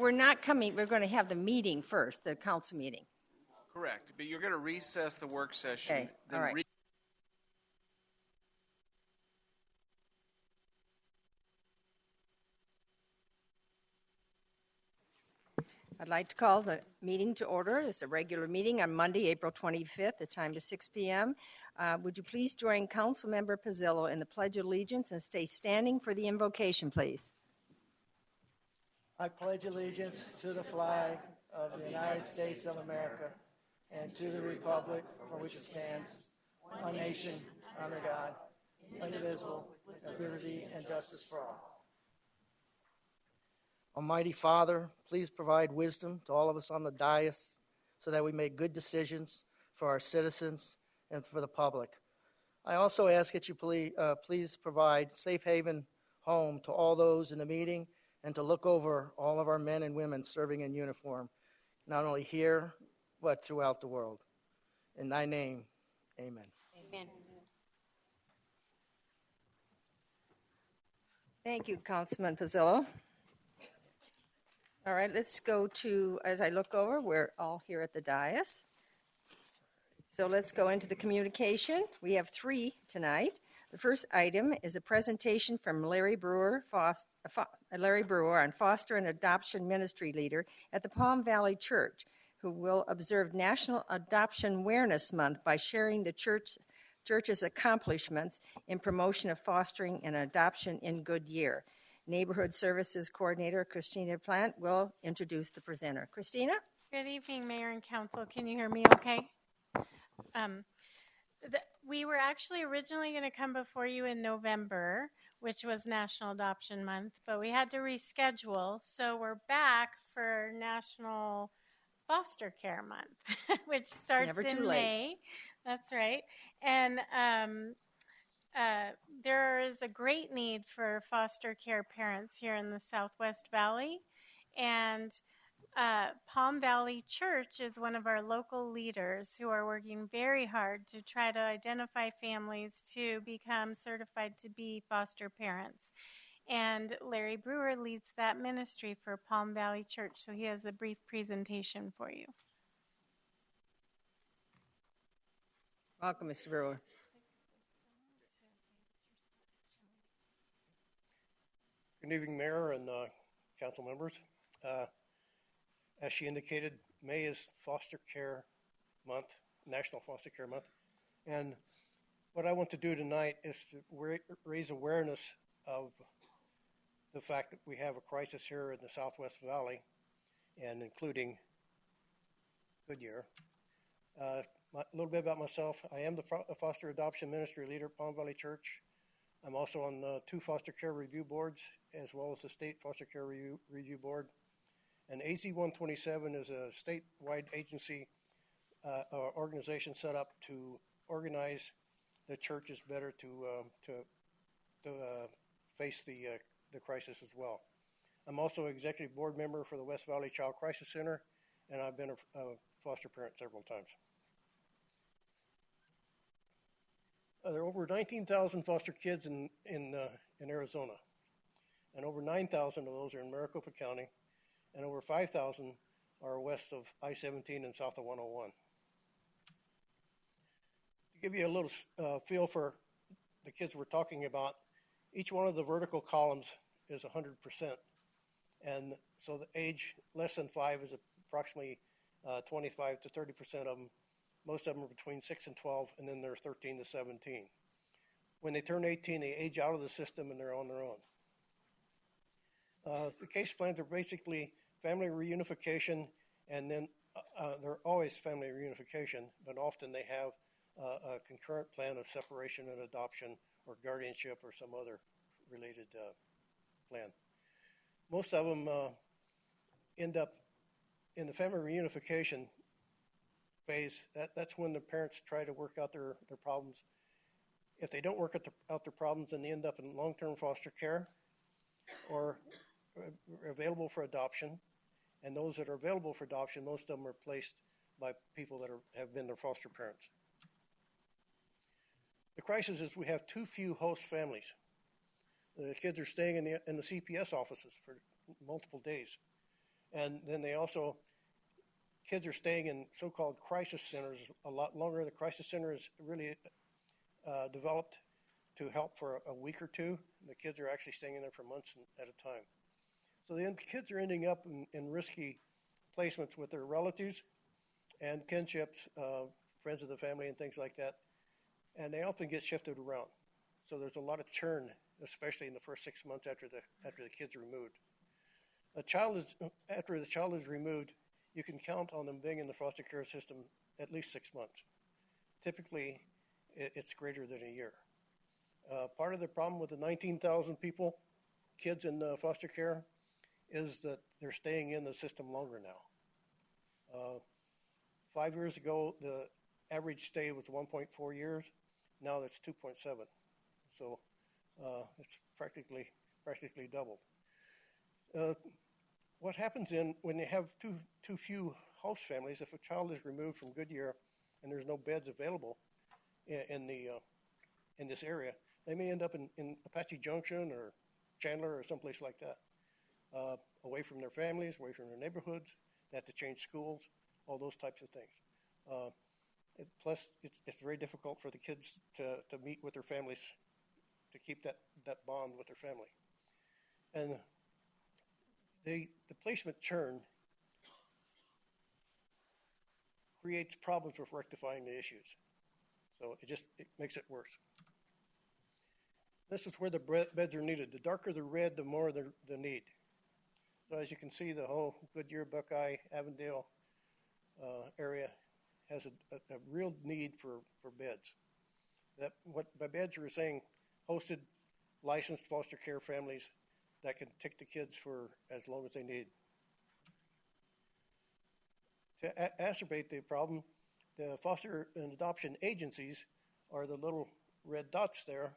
we're not coming, we're going to have the meeting first, the council meeting. Correct, but you're going to recess the work session. Okay, all right. I'd like to call the meeting to order. It's a regular meeting on Monday, April 25th. The time is 6 p.m. Would you please join Councilmember Pizzillo in the Pledge of Allegiance and stay standing for the invocation, please? I pledge allegiance to the flag of the United States of America and to the republic for which it stands, one nation, under God, indivisible, with liberty and justice for all. Almighty Father, please provide wisdom to all of us on the dais so that we make good decisions for our citizens and for the public. I also ask that you please provide safe haven home to all those in the meeting and to look over all of our men and women serving in uniform, not only here, but throughout the world. In thy name, amen. Amen. Thank you, Councilman Pizzillo. All right, let's go to, as I look over, we're all here at the dais. So let's go into the communication. We have 3 tonight. The first item is a presentation from Larry Brewer on foster and adoption ministry leader at the Palm Valley Church, who will observe National Adoption Awareness Month by sharing the church's accomplishments in promotion of fostering and adoption in Goodyear. Neighborhood Services Coordinator Christina Plant will introduce the presenter. Christina? Good evening, Mayor and Council. Can you hear me okay? We were actually originally going to come before you in November, which was National Adoption Month, but we had to reschedule, so we're back for National Foster Care Month, which starts in May. That's right. And there is a great need for foster care parents here in the Southwest Valley, and Palm Valley Church is one of our local leaders who are working very hard to try to identify families to become certified to be foster parents. And Larry Brewer leads that ministry for Palm Valley Church, so he has a brief presentation for you. Welcome, Mr. Brewer. Good evening, Mayor and council members. As she indicated, May is Foster Care Month, National Foster Care Month. And what I want to do tonight is to raise awareness of the fact that we have a crisis here in the Southwest Valley, and including Goodyear. A little bit about myself. I am the foster adoption ministry leader at Palm Valley Church. I'm also on 2 foster care review boards, as well as the State Foster Care Review Board. And AZ 127 is a statewide agency or organization set up to organize the churches better to face the crisis as well. I'm also executive board member for the West Valley Child Crisis Center, and I've been a foster parent several times. There are over 19,000 foster kids in Arizona, and over 9,000 of those are in Maricopa County, and over 5,000 are west of I-17 and south of 101. To give you a little feel for the kids we're talking about, each one of the vertical columns is 100%, and so the age less than 5 is approximately 25 to 30% of them. Most of them are between 6 and 12, and then they're 13 to 17. When they turn 18, they age out of the system and they're on their own. The case plans are basically family reunification, and then they're always family reunification, but often they have a concurrent plan of separation and adoption or guardianship or some other related plan. Most of them end up in the family reunification phase. That's when the parents try to work out their problems. If they don't work out their problems, then they end up in long-term foster care or available for adoption. And those that are available for adoption, most of them are placed by people that have been their foster parents. The crisis is we have too few host families. The kids are staying in the CPS offices for multiple days. And then they also, kids are staying in so-called crisis centers a lot longer. The crisis center is really developed to help for a week or two. The kids are actually staying in there for months at a time. So the kids are ending up in risky placements with their relatives and kinships, friends of the family and things like that. And they often get shifted around. So there's a lot of churn, especially in the first 6 months after the kid's removed. After the child is removed, you can count on them being in the foster care system at least 6 months. Typically, it's greater than a year. Part of the problem with the 19,000 kids in foster care, is that they're staying in the system longer now. 5 years ago, the average stay was 1.4 years. Now that's 2.7. So it's practically doubled. What happens when you have too few host families, if a child is removed from Goodyear and there's no beds available in this area, they may end up in Apache Junction or Chandler or someplace like that, away from their families, away from their neighborhoods. They have to change schools, all those types of things. Plus, it's very difficult for the kids to meet with their families, to keep that bond with their family. And the placement churn creates problems with rectifying the issues. So it makes it worse. This is where the beds are needed. The darker the red, the more the need. So as you can see, the whole Goodyear, Buckeye, Avondale area has a real need for beds. By beds, we're saying hosted, licensed foster care families that can take the kids for as long as they need. To exacerbate the problem, the foster and adoption agencies are the little red dots there.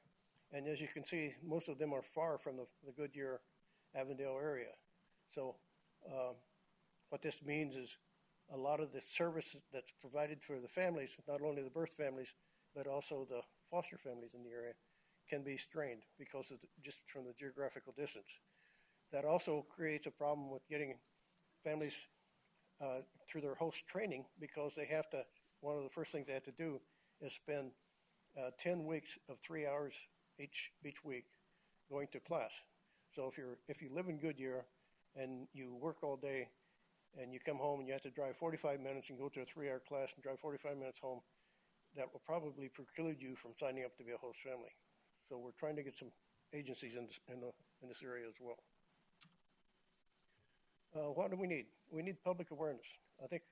And as you can see, most of them are far from the Goodyear, Avondale area. So what this means is a lot of the service that's provided for the families, not only the birth families, but also the foster families in the area, can be strained because of just from the geographical distance. That also creates a problem with getting families through their host training, because they have to, one of the first things they have to do is spend 10 weeks of 3 hours each week going to class. So if you live in Goodyear and you work all day and you come home and you have to drive 45 minutes and go to a 3-hour class and drive 45 minutes home, that will probably preclude you from signing up to be a host family. So we're trying to get some agencies in this area as well. What do we need? We need public awareness. I think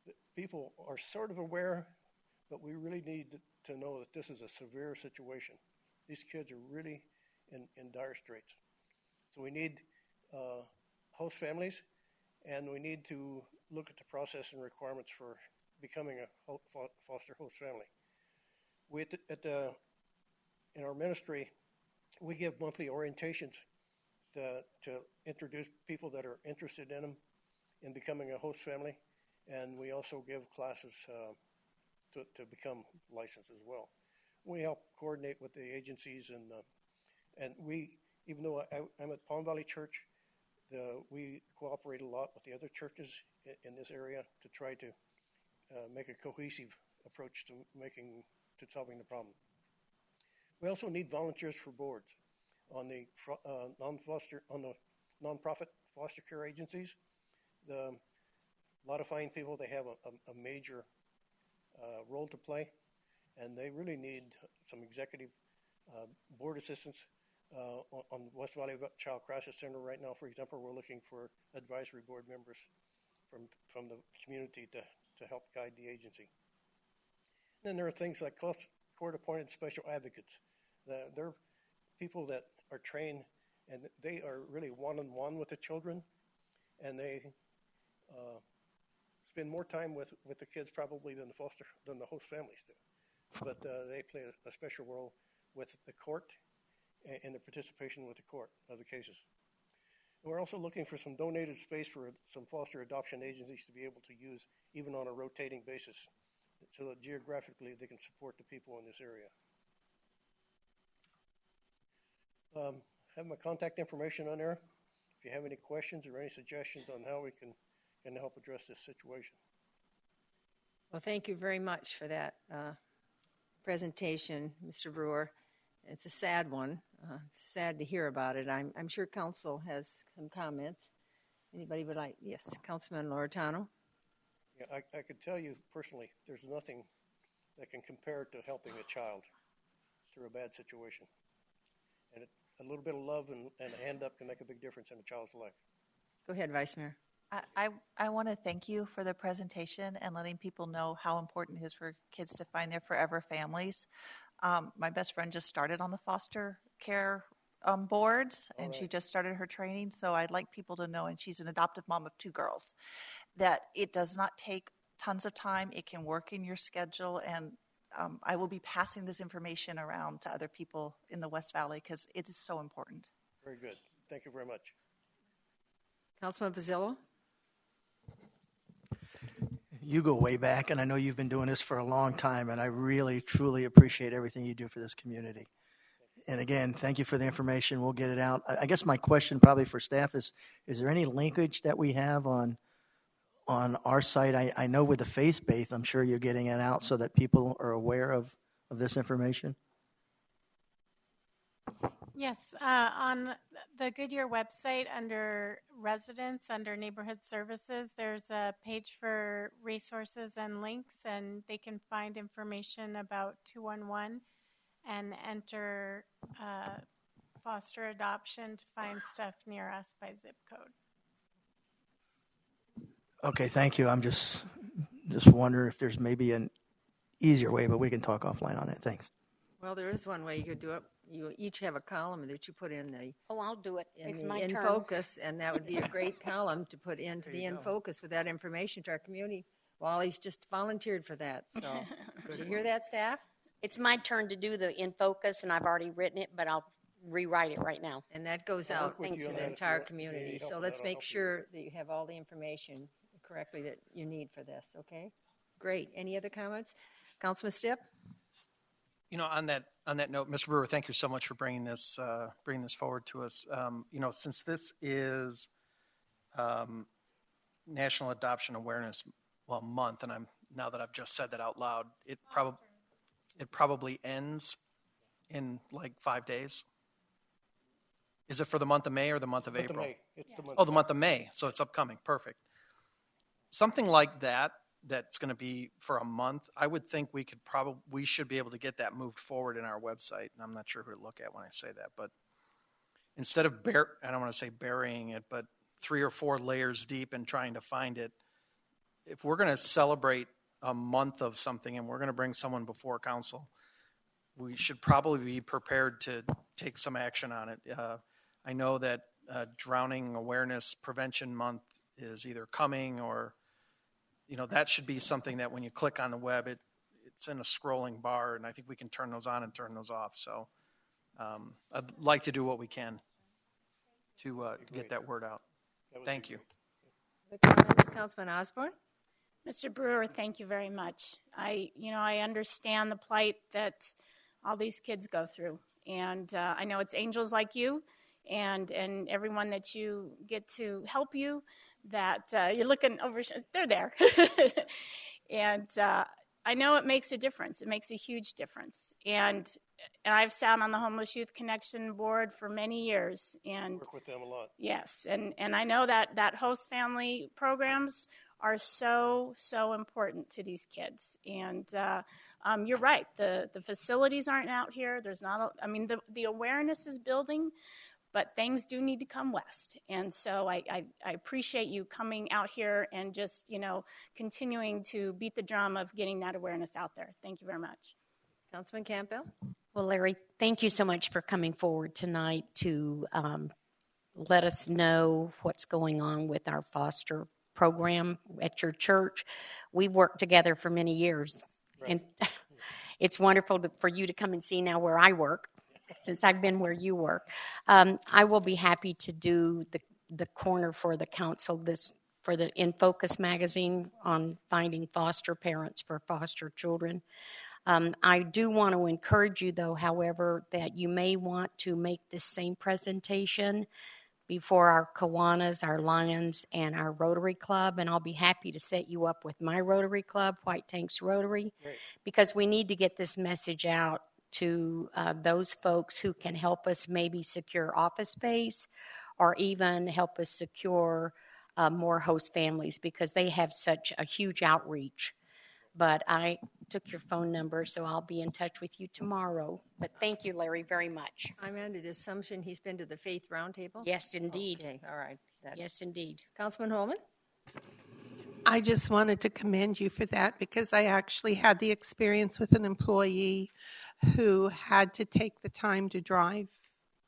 that people are sort of aware, but we really need to know that this is a severe situation. These kids are really in dire straits. So we need host families, and we need to look at the process and requirements for becoming a foster host family. In our ministry, we give monthly orientations to introduce people that are interested in them in becoming a host family, and we also give classes to become licensed as well. We help coordinate with the agencies, and we, even though I'm at Palm Valley Church, we cooperate a lot with the other churches in this area to try to make a cohesive approach to solving the problem. We also need volunteers for boards on the nonprofit foster care agencies. A lot of fine people. They have a major role to play, and they really need some executive board assistance. On the West Valley Child Crisis Center right now, for example, we're looking for advisory board members from the community to help guide the agency. And then there are things like court-appointed special advocates. They're people that are trained, and they are really one-on-one with the children, and they spend more time with the kids probably than the host families do. But they play a special role with the court and the participation with the court of the cases. And we're also looking for some donated space for some foster adoption agencies to be able to use even on a rotating basis, so that geographically they can support the people in this area. I have my contact information on there. If you have any questions or any suggestions on how we can help address this situation. Well, thank you very much for that presentation, Mr. Brewer. It's a sad one. Sad to hear about it. I'm sure council has some comments. Anybody would like? Yes, Councilman Loretano. Yeah, I could tell you personally, there's nothing that can compare to helping a child through a bad situation. And a little bit of love and a hand up can make a big difference in a child's life. Go ahead, Vice Mayor. I want to thank you for the presentation and letting people know how important it is for kids to find their forever families. My best friend just started on the foster care boards, and she just started her training. So I'd like people to know, and she's an adoptive mom of 2 girls, that it does not take tons of time. It can work in your schedule, and I will be passing this information around to other people in the West Valley because it is so important. Very good. Thank you very much. Councilman Pizzillo. You go way back, and I know you've been doing this for a long time, and I really, truly appreciate everything you do for this community. And again, thank you for the information. We'll get it out. I guess my question probably for staff is there any linkage that we have on our site? I know with the faith-based, I'm sure you're getting it out so that people are aware of this information. Yes, on the Goodyear website under residents, under neighborhood services, there's a page for resources and links, and they can find information about 211 and enter foster adoption to find stuff near us by zip code. Okay, thank you. I'm just wondering if there's maybe an easier way, but we can talk offline on it. Thanks. Well, there is one way you could do it. You each have a column that you put in the Oh, I'll do it. It's my in turn. focus, and that would be a great column to put into the in focus with that information to our community. Wally's just volunteered for that. So, did you hear that, staff? It's my turn to do the in focus, and I've already written it, but I'll rewrite it right now. And that goes I'll out work with to you on the that if entire you need community. help So with let's that, I'll make help you sure that you have all the information correctly that you need for this. Okay, great. Any other comments, Councilman Stipp? You know, on that note, Mr. Brewer, thank you so much for bringing this forward to us. You know, since this is National Adoption Awareness Month, and now that I've just said that out loud, it probably ends in like 5 days. Is it for the month of May or the month of April? May. It's the month. Oh, the month of May. So it's upcoming. Perfect. Something like that. That's going to be for a month. I would think we should be able to get that moved forward in our website. And I'm not sure who to look at when I say that, but instead of I don't want to say burying it, but 3 or 4 layers deep and trying to find it. If we're going to celebrate a month of something and we're going to bring someone before council, we should probably be prepared to take some action on it. I know that Drowning Awareness Prevention Month is either coming or that should be something that when you click on the web, it's in a scrolling bar, and I think we can turn those on and turn those off. So I'd like to do what we can to get that word out. Thank you. The comments, Councilman Osborne? Mr. Brewer, thank you very much. I understand the plight that all these kids go through, and I know it's angels like you and everyone that you get to help you that you're looking over. They're there, and I know it makes a difference. It makes a huge difference, and I've sat on the Homeless Youth Connection board for many years, and Work with them a lot. yes, and I know that host family programs are so important to these kids, and you're right. The facilities aren't out here. There's not. The awareness is building. But things do need to come west. And so I appreciate you coming out here and just, continuing to beat the drum of getting that awareness out there. Thank you very much. Councilman Campbell? Well, Larry, thank you so much for coming forward tonight to let us know what's going on with our foster program at your church. We've worked together for many years. Right. And it's wonderful for you to come and see now where I work. Since I've been where you work, I will be happy to do the corner for the council for the In Focus magazine on finding foster parents for foster children. I do want to encourage you, though, however, that you may want to make this same presentation before our Kiwanis, our Lions, and our Rotary Club, and I'll be happy to set you up with my Rotary Club, White Tanks Rotary, because we need to get this message out to those folks who can help us maybe secure office space or even help us secure more host families, because they have such a huge outreach. But I took your phone number, so I'll be in touch with you tomorrow. But thank you, Larry, very much. I'm under the assumption he's been to the Faith Roundtable? Yes, indeed. Okay, all right. Yes, indeed. Councilman Holman? I just wanted to commend you for that, because I actually had the experience with an employee who had to take the time to drive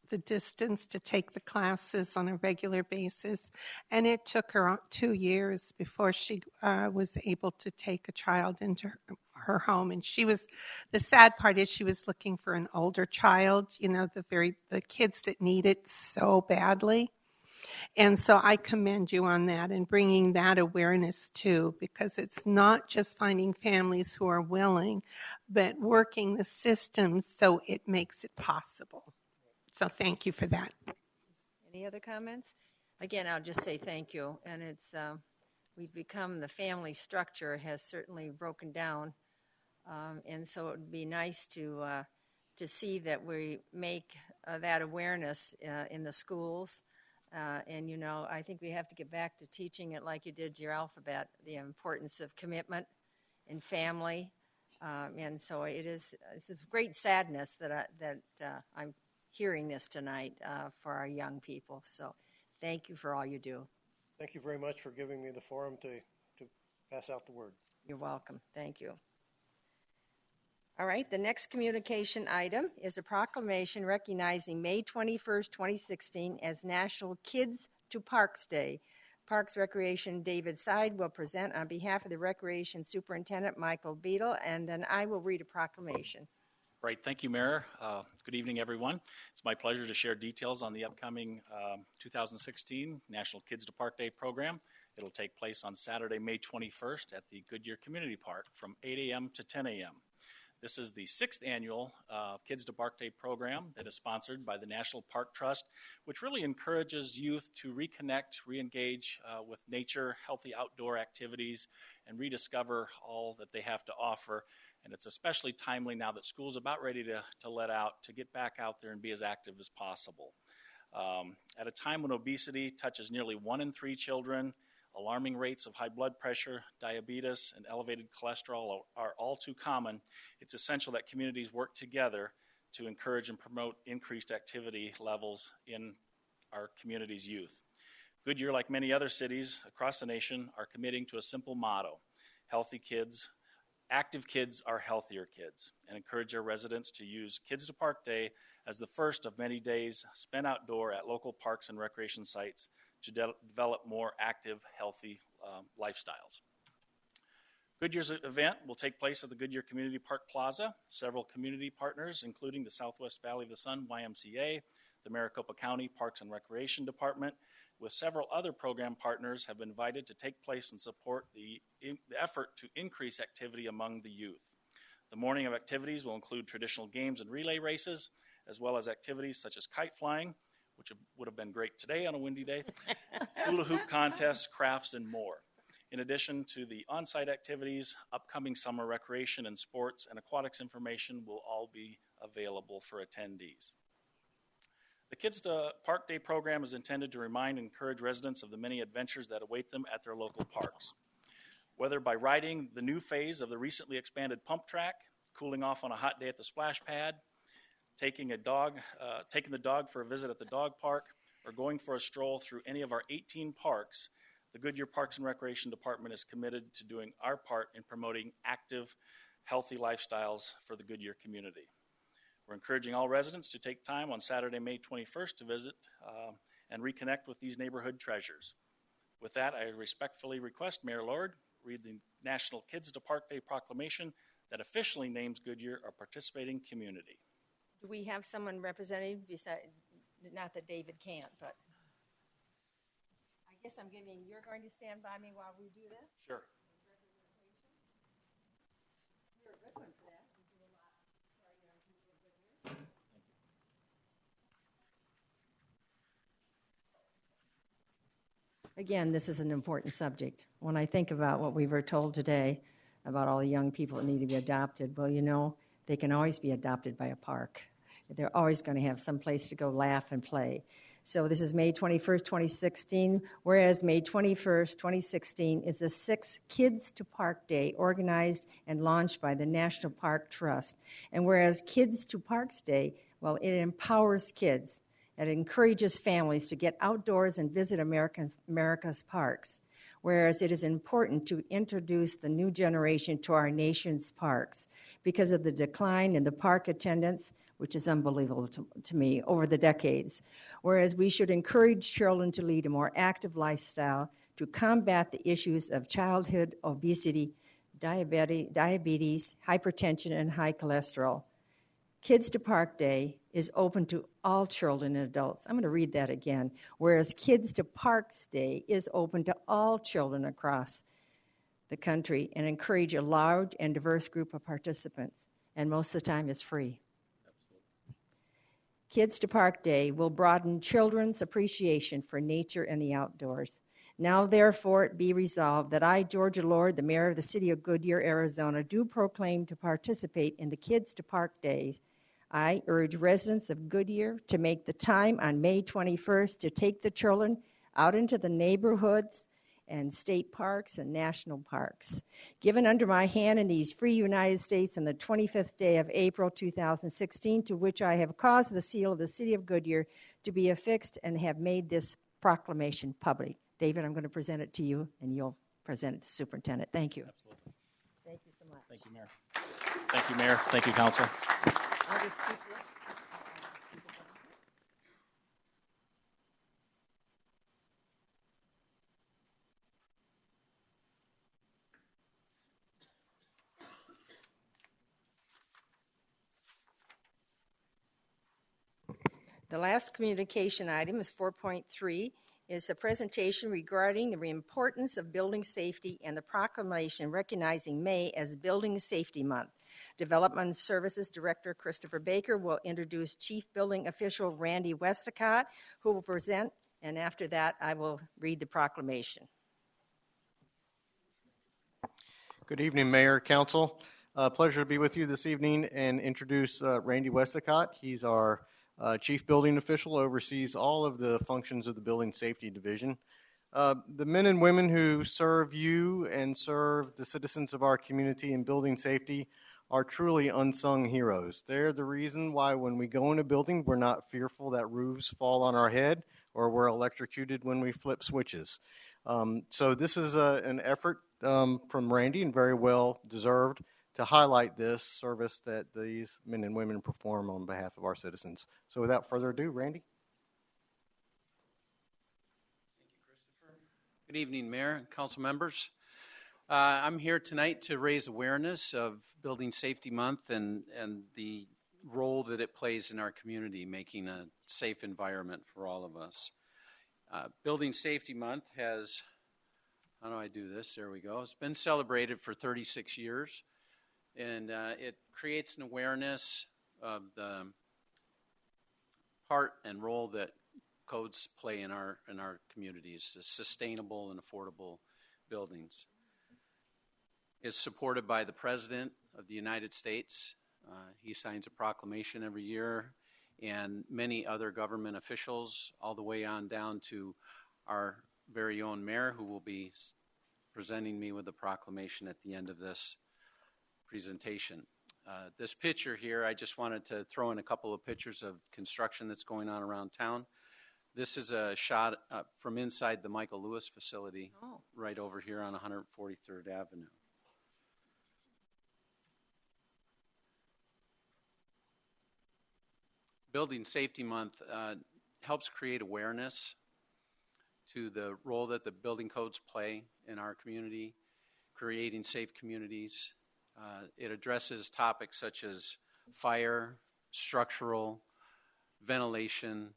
the distance to take the classes on a regular basis. And it took her 2 years before she was able to take a child into her home. And the sad part is she was looking for an older child, the kids that need it so badly. And so I commend you on that and bringing that awareness too, because it's not just finding families who are willing, but working the system so it makes it possible. So thank you for that. Any other comments? Again, I'll just say thank you. And it's we've become, the family structure has certainly broken down. And so it would be nice to see that we make that awareness in the schools. And, I think we have to get back to teaching it like you did your alphabet, the importance of commitment and family. And so it's a great sadness that I'm hearing this tonight for our young people. So thank you for all you do. Thank you very much for giving me the forum to pass out the word. You're welcome. Thank you. All right, the next communication item is a proclamation recognizing May 21st, 2016 as National Kids to Parks Day. Parks Recreation David Side will present on behalf of the Recreation Superintendent Michael Beadle, and then I will read a proclamation. Great. Thank you, Mayor. Good evening, everyone. It's my pleasure to share details on the upcoming 2016 National Kids to Park Day program. It'll take place on Saturday, May 21st at the Goodyear Community Park from 8 a.m. to 10 a.m. This is the 6th annual Kids to Park Day program that is sponsored by the National Park Trust, which really encourages youth to reconnect, re-engage with nature, healthy outdoor activities, and rediscover all that they have to offer. And it's especially timely now that school's about ready to let out, to get back out there and be as active as possible. At a time when obesity touches nearly 1 in 3 children, alarming rates of high blood pressure, diabetes, and elevated cholesterol are all too common, it's essential that communities work together to encourage and promote increased activity levels in our community's youth. Goodyear, like many other cities across the nation, are committing to a simple motto: healthy kids, active kids are healthier kids, and encourage our residents to use Kids to Park Day as the first of many days spent outdoor at local parks and recreation sites to develop more active, healthy lifestyles. Goodyear's event will take place at the Goodyear Community Park Plaza. Several community partners, including the Southwest Valley of the Sun YMCA, the Maricopa County Parks and Recreation Department, with several other program partners, have been invited to take place and support the effort to increase activity among the youth. The morning of activities will include traditional games and relay races, as well as activities such as kite flying, which would have been great today on a windy day, hula hoop contests, crafts, and more. In addition to the on-site activities, upcoming summer recreation and sports and aquatics information will all be available for attendees. The Kids to Park Day program is intended to remind and encourage residents of the many adventures that await them at their local parks. Whether by riding the new phase of the recently expanded pump track, cooling off on a hot day at the splash pad, taking the dog for a visit at the dog park, or going for a stroll through any of our 18 parks, the Goodyear Parks and Recreation Department is committed to doing our part in promoting active, healthy lifestyles for the Goodyear community. We're encouraging all residents to take time on Saturday, May 21st to visit and reconnect with these neighborhood treasures. With that, I respectfully request Mayor Lord read the National Kids to Park Day proclamation that officially names Goodyear a participating community. Do we have someone representing beside, not that David can't, but I guess you're going to stand by me while we do this? Sure. You're a good one for that. You do a lot for our young people of Goodyear. Again, this is an important subject. When I think about what we were told today about all the young people that need to be adopted, well, you know, they can always be adopted by a park. They're always going to have some place to go laugh and play. So this is May 21st, 2016, whereas May 21st, 2016 is the 6th Kids to Park Day organized and launched by the National Park Trust. And whereas Kids to Parks Day, well, it empowers kids. It encourages families to get outdoors and visit America's parks, whereas it is important to introduce the new generation to our nation's parks because of the decline in the park attendance, which is unbelievable to me, over the decades. Whereas we should encourage children to lead a more active lifestyle to combat the issues of childhood obesity, diabetes, hypertension, and high cholesterol. Kids to Park Day is open to all children and adults. I'm going to read that again. Whereas Kids to Parks Day is open to all children across the country and encourage a large and diverse group of participants. And most of the time it's free. Kids to Park Day will broaden children's appreciation for nature and the outdoors. Now, therefore, it be resolved that I, Georgia Lord, the mayor of the city of Goodyear, Arizona, do proclaim to participate in the Kids to Park Days. I urge residents of Goodyear to make the time on May 21st to take the children out into the neighborhoods and state parks and national parks. Given under my hand in these free United States on the 25th day of April 2016, to which I have caused the seal of the city of Goodyear to be affixed and have made this proclamation public. David, I'm going to present it to you, and you'll present it to the superintendent. Thank you. Absolutely. Thank you so much. Thank you, Mayor. Thank you, Mayor. Thank you, Council. I'll just keep this. The last communication item is 4.3, is a presentation regarding the importance of building safety and the proclamation recognizing May as Building Safety Month. Development Services Director Christopher Baker will introduce Chief Building Official Randy Westacott, who will present, and after that I will read the proclamation. Good evening, Mayor, Council. Pleasure to be with you this evening and introduce Randy Westacott. He's our Chief Building Official, oversees all of the functions of the Building Safety Division. The men and women who serve you and serve the citizens of our community in building safety are truly unsung heroes. They're the reason why when we go in a building, we're not fearful that roofs fall on our head or we're electrocuted when we flip switches. So this is an effort from Randy, and very well deserved, to highlight this service that these men and women perform on behalf of our citizens. So without further ado, Randy. Thank you, Christopher. Good evening, Mayor and council members. I'm here tonight to raise awareness of Building Safety Month and the role that it plays in our community, making a safe environment for all of us. Building Safety Month has, how do I do this? There we go. It's been celebrated for 36 years. And it creates an awareness of the part and role that codes play in our communities, the sustainable and affordable buildings. It's supported by the President of the United States. He signs a proclamation every year, and many other government officials, all the way on down to our very own mayor, who will be presenting me with a proclamation at the end of this presentation. This picture here, I just wanted to throw in a couple of pictures of construction that's going on around town. This is a shot from inside the Michael Lewis facility, right over here on 143rd Avenue. Building Safety Month helps create awareness to the role that the building codes play in our community, creating safe communities. It addresses topics such as fire, structural, ventilation,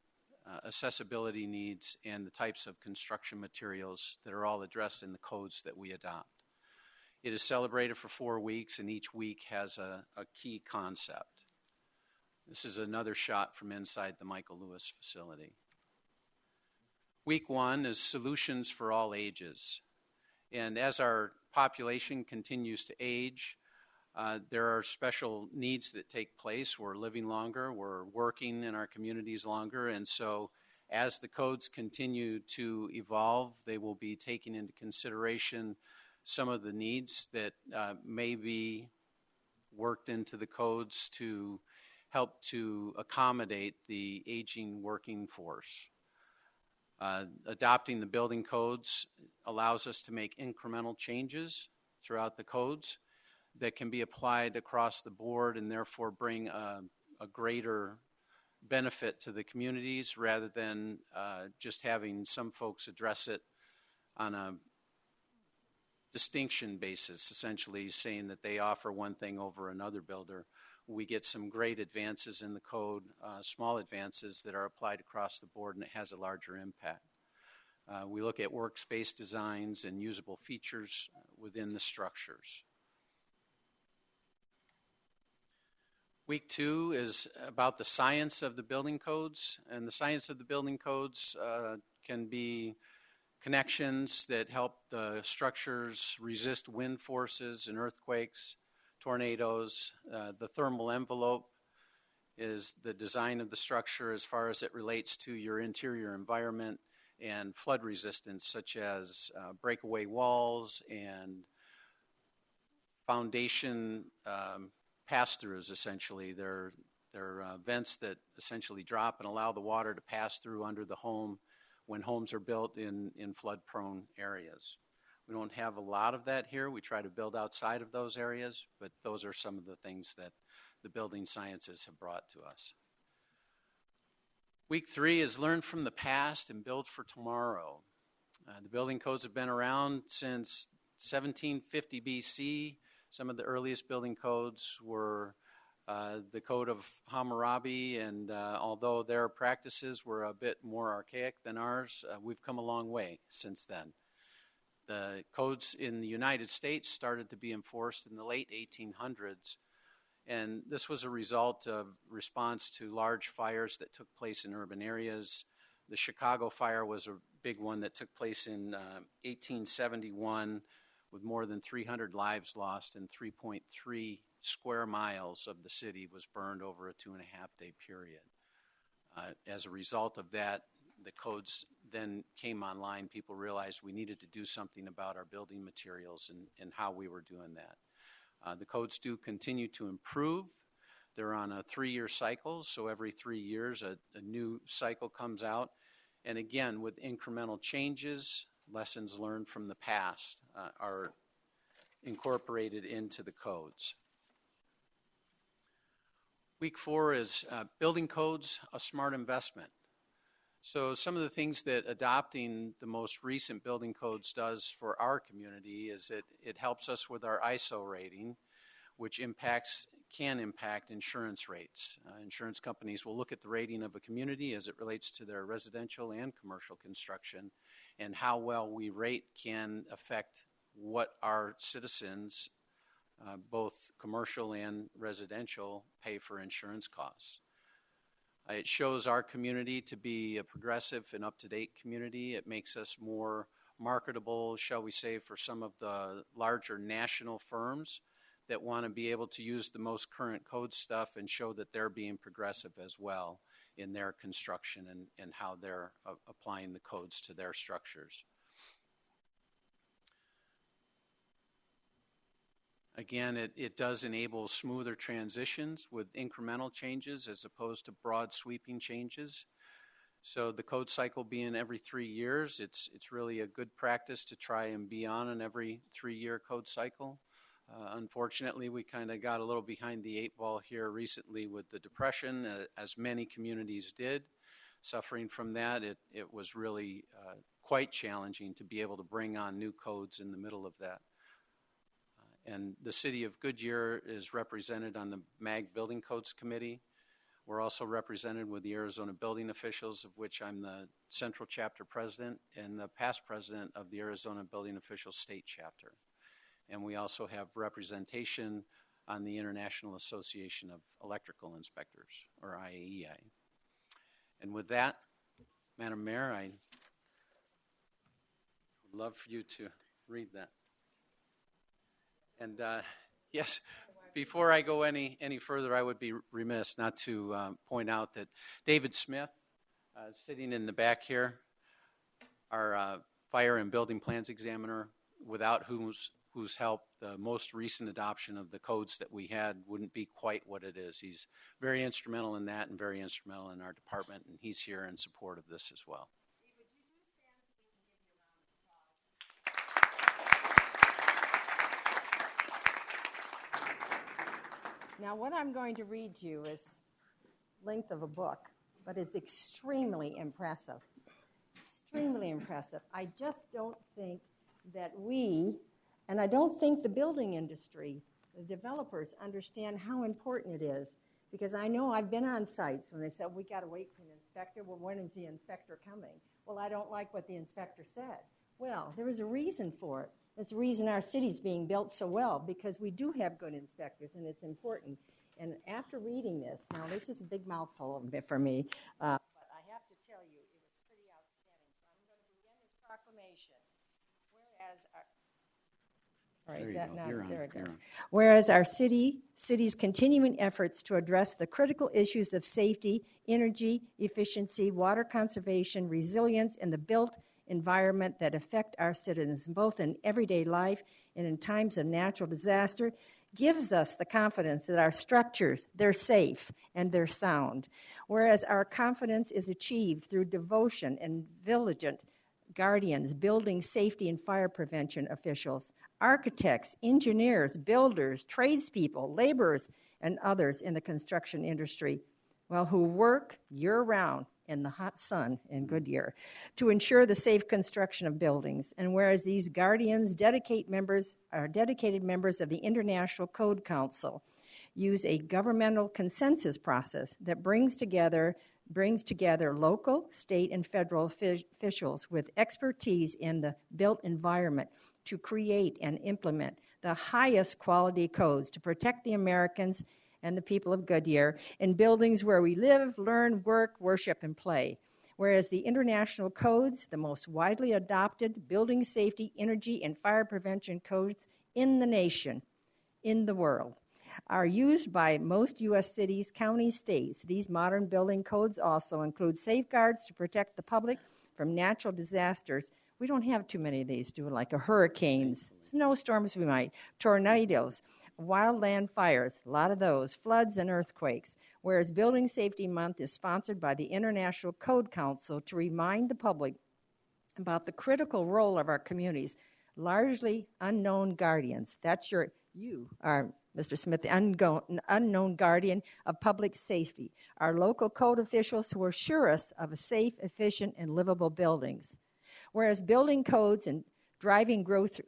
accessibility needs, and the types of construction materials that are all addressed in the codes that we adopt. It is celebrated for 4 weeks, and each week has a key concept. This is another shot from inside the Michael Lewis facility. Week 1 is Solutions for All Ages. And as our population continues to age, there are special needs that take place. We're living longer, we're working in our communities longer, and so as the codes continue to evolve, they will be taking into consideration some of the needs that may be worked into the codes to help to accommodate the aging working force. Adopting the building codes allows us to make incremental changes throughout the codes that can be applied across the board and therefore bring a greater benefit to the communities rather than just having some folks address it on a distinction basis, essentially saying that they offer one thing over another builder. We get some great advances in the code, small advances that are applied across the board, and it has a larger impact. We look at workspace designs and usable features within the structures. Week 2 is about the science of the building codes, and the science of the building codes can be connections that help the structures resist wind forces and earthquakes, tornadoes. The thermal envelope is the design of the structure as far as it relates to your interior environment and flood resistance, such as breakaway walls and foundation pass-throughs, essentially. They're vents that essentially drop and allow the water to pass through under the home when homes are built in flood-prone areas. We don't have a lot of that here. We try to build outside of those areas, but those are some of the things that the building sciences have brought to us. Week 3 is Learn from the Past and Build for Tomorrow. The building codes have been around since 1750 BC. Some of the earliest building codes were the Code of Hammurabi, and although their practices were a bit more archaic than ours, we've come a long way since then. The codes in the United States started to be enforced in the late 1800s, and this was a result of response to large fires that took place in urban areas. The Chicago fire was a big one that took place in 1871, with more than 300 lives lost, and 3.3 square miles of the city was burned over a 2.5-day period. As a result of that, the codes then came online. People realized we needed to do something about our building materials and how we were doing that. The codes do continue to improve. They're on a 3-year cycle, so every 3 years a new cycle comes out. And again, with incremental changes, lessons learned from the past are incorporated into the codes. Week 4 is Building Codes, a Smart Investment. So some of the things that adopting the most recent building codes does for our community is it helps us with our ISO rating, which can impact insurance rates. Insurance companies will look at the rating of a community as it relates to their residential and commercial construction, and how well we rate can affect what our citizens, both commercial and residential, pay for insurance costs. It shows our community to be a progressive and up-to-date community. It makes us more marketable, shall we say, for some of the larger national firms that want to be able to use the most current code stuff and show that they're being progressive as well in their construction and how they're applying the codes to their structures. Again, it does enable smoother transitions with incremental changes as opposed to broad sweeping changes. So the code cycle being every 3 years, it's really a good practice to try and be on an every 3-year code cycle. Unfortunately, we kind of got a little behind the 8 ball here recently with the Depression, as many communities did. Suffering from that, it was really quite challenging to be able to bring on new codes in the middle of that. And the City of Goodyear is represented on the MAG Building Codes Committee. We're also represented with the Arizona building officials, of which I'm the Central Chapter President and the past President of the Arizona Building Officials State Chapter. And we also have representation on the International Association of Electrical Inspectors, or IAEI. And with that, Madam Mayor, I I'd love for you to read that. And yes, before I go any further, I would be remiss not to point out that David Smith, sitting in the back here, our fire and building plans examiner, without whose help the most recent adoption of the codes that we had wouldn't be quite what it is. He's very instrumental in that and very instrumental in our department, and he's here in support of this as well. Now, what I'm going to read to you is length of a book, but it's extremely impressive. Extremely impressive. I just don't think that and I don't think the building industry, the developers, understand how important it is. Because I know I've been on sites when they said, we got to wait for an inspector. Well, when is the inspector coming? Well, I don't like what the inspector said. Well, there was a reason for it. It's the reason our city's being built so well, because we do have good inspectors, and it's important. And after reading this, now this is a big mouthful for me, but I have to tell you, it was pretty outstanding. So I'm going to begin this proclamation. Whereas Whereas our city's continuing efforts to address the critical issues of safety, energy, efficiency, water conservation, resilience, and the built environment that affect our citizens, both in everyday life and in times of natural disaster, gives us the confidence that our structures, they're safe and they're sound. Whereas our confidence is achieved through devotion and vigilant guardians, building safety and fire prevention officials, architects, engineers, builders, tradespeople, laborers, and others in the construction industry, who work year-round in the hot sun in Goodyear to ensure the safe construction of buildings. And whereas these guardians are dedicated members of the International Code Council, use a governmental consensus process that brings together local, state, and federal officials with expertise in the built environment to create and implement the highest quality codes to protect the Americans and the people of Goodyear in buildings where we live, learn, work, worship, and play. Whereas the international codes, the most widely adopted building safety, energy, and fire prevention codes in the nation, in the world, are used by most U.S. cities, counties, states. These modern building codes also include safeguards to protect the public from natural disasters. We don't have too many of these, like hurricanes, snowstorms we might, tornadoes, wildland fires, a lot of those, floods and earthquakes. Whereas Building Safety Month is sponsored by the International Code Council to remind the public about the critical role of our communities, largely unknown guardians. You are, Mr. Smith, the unknown guardian of public safety, our local code officials who assure us of a safe, efficient, and livable buildings. Whereas building codes driving growth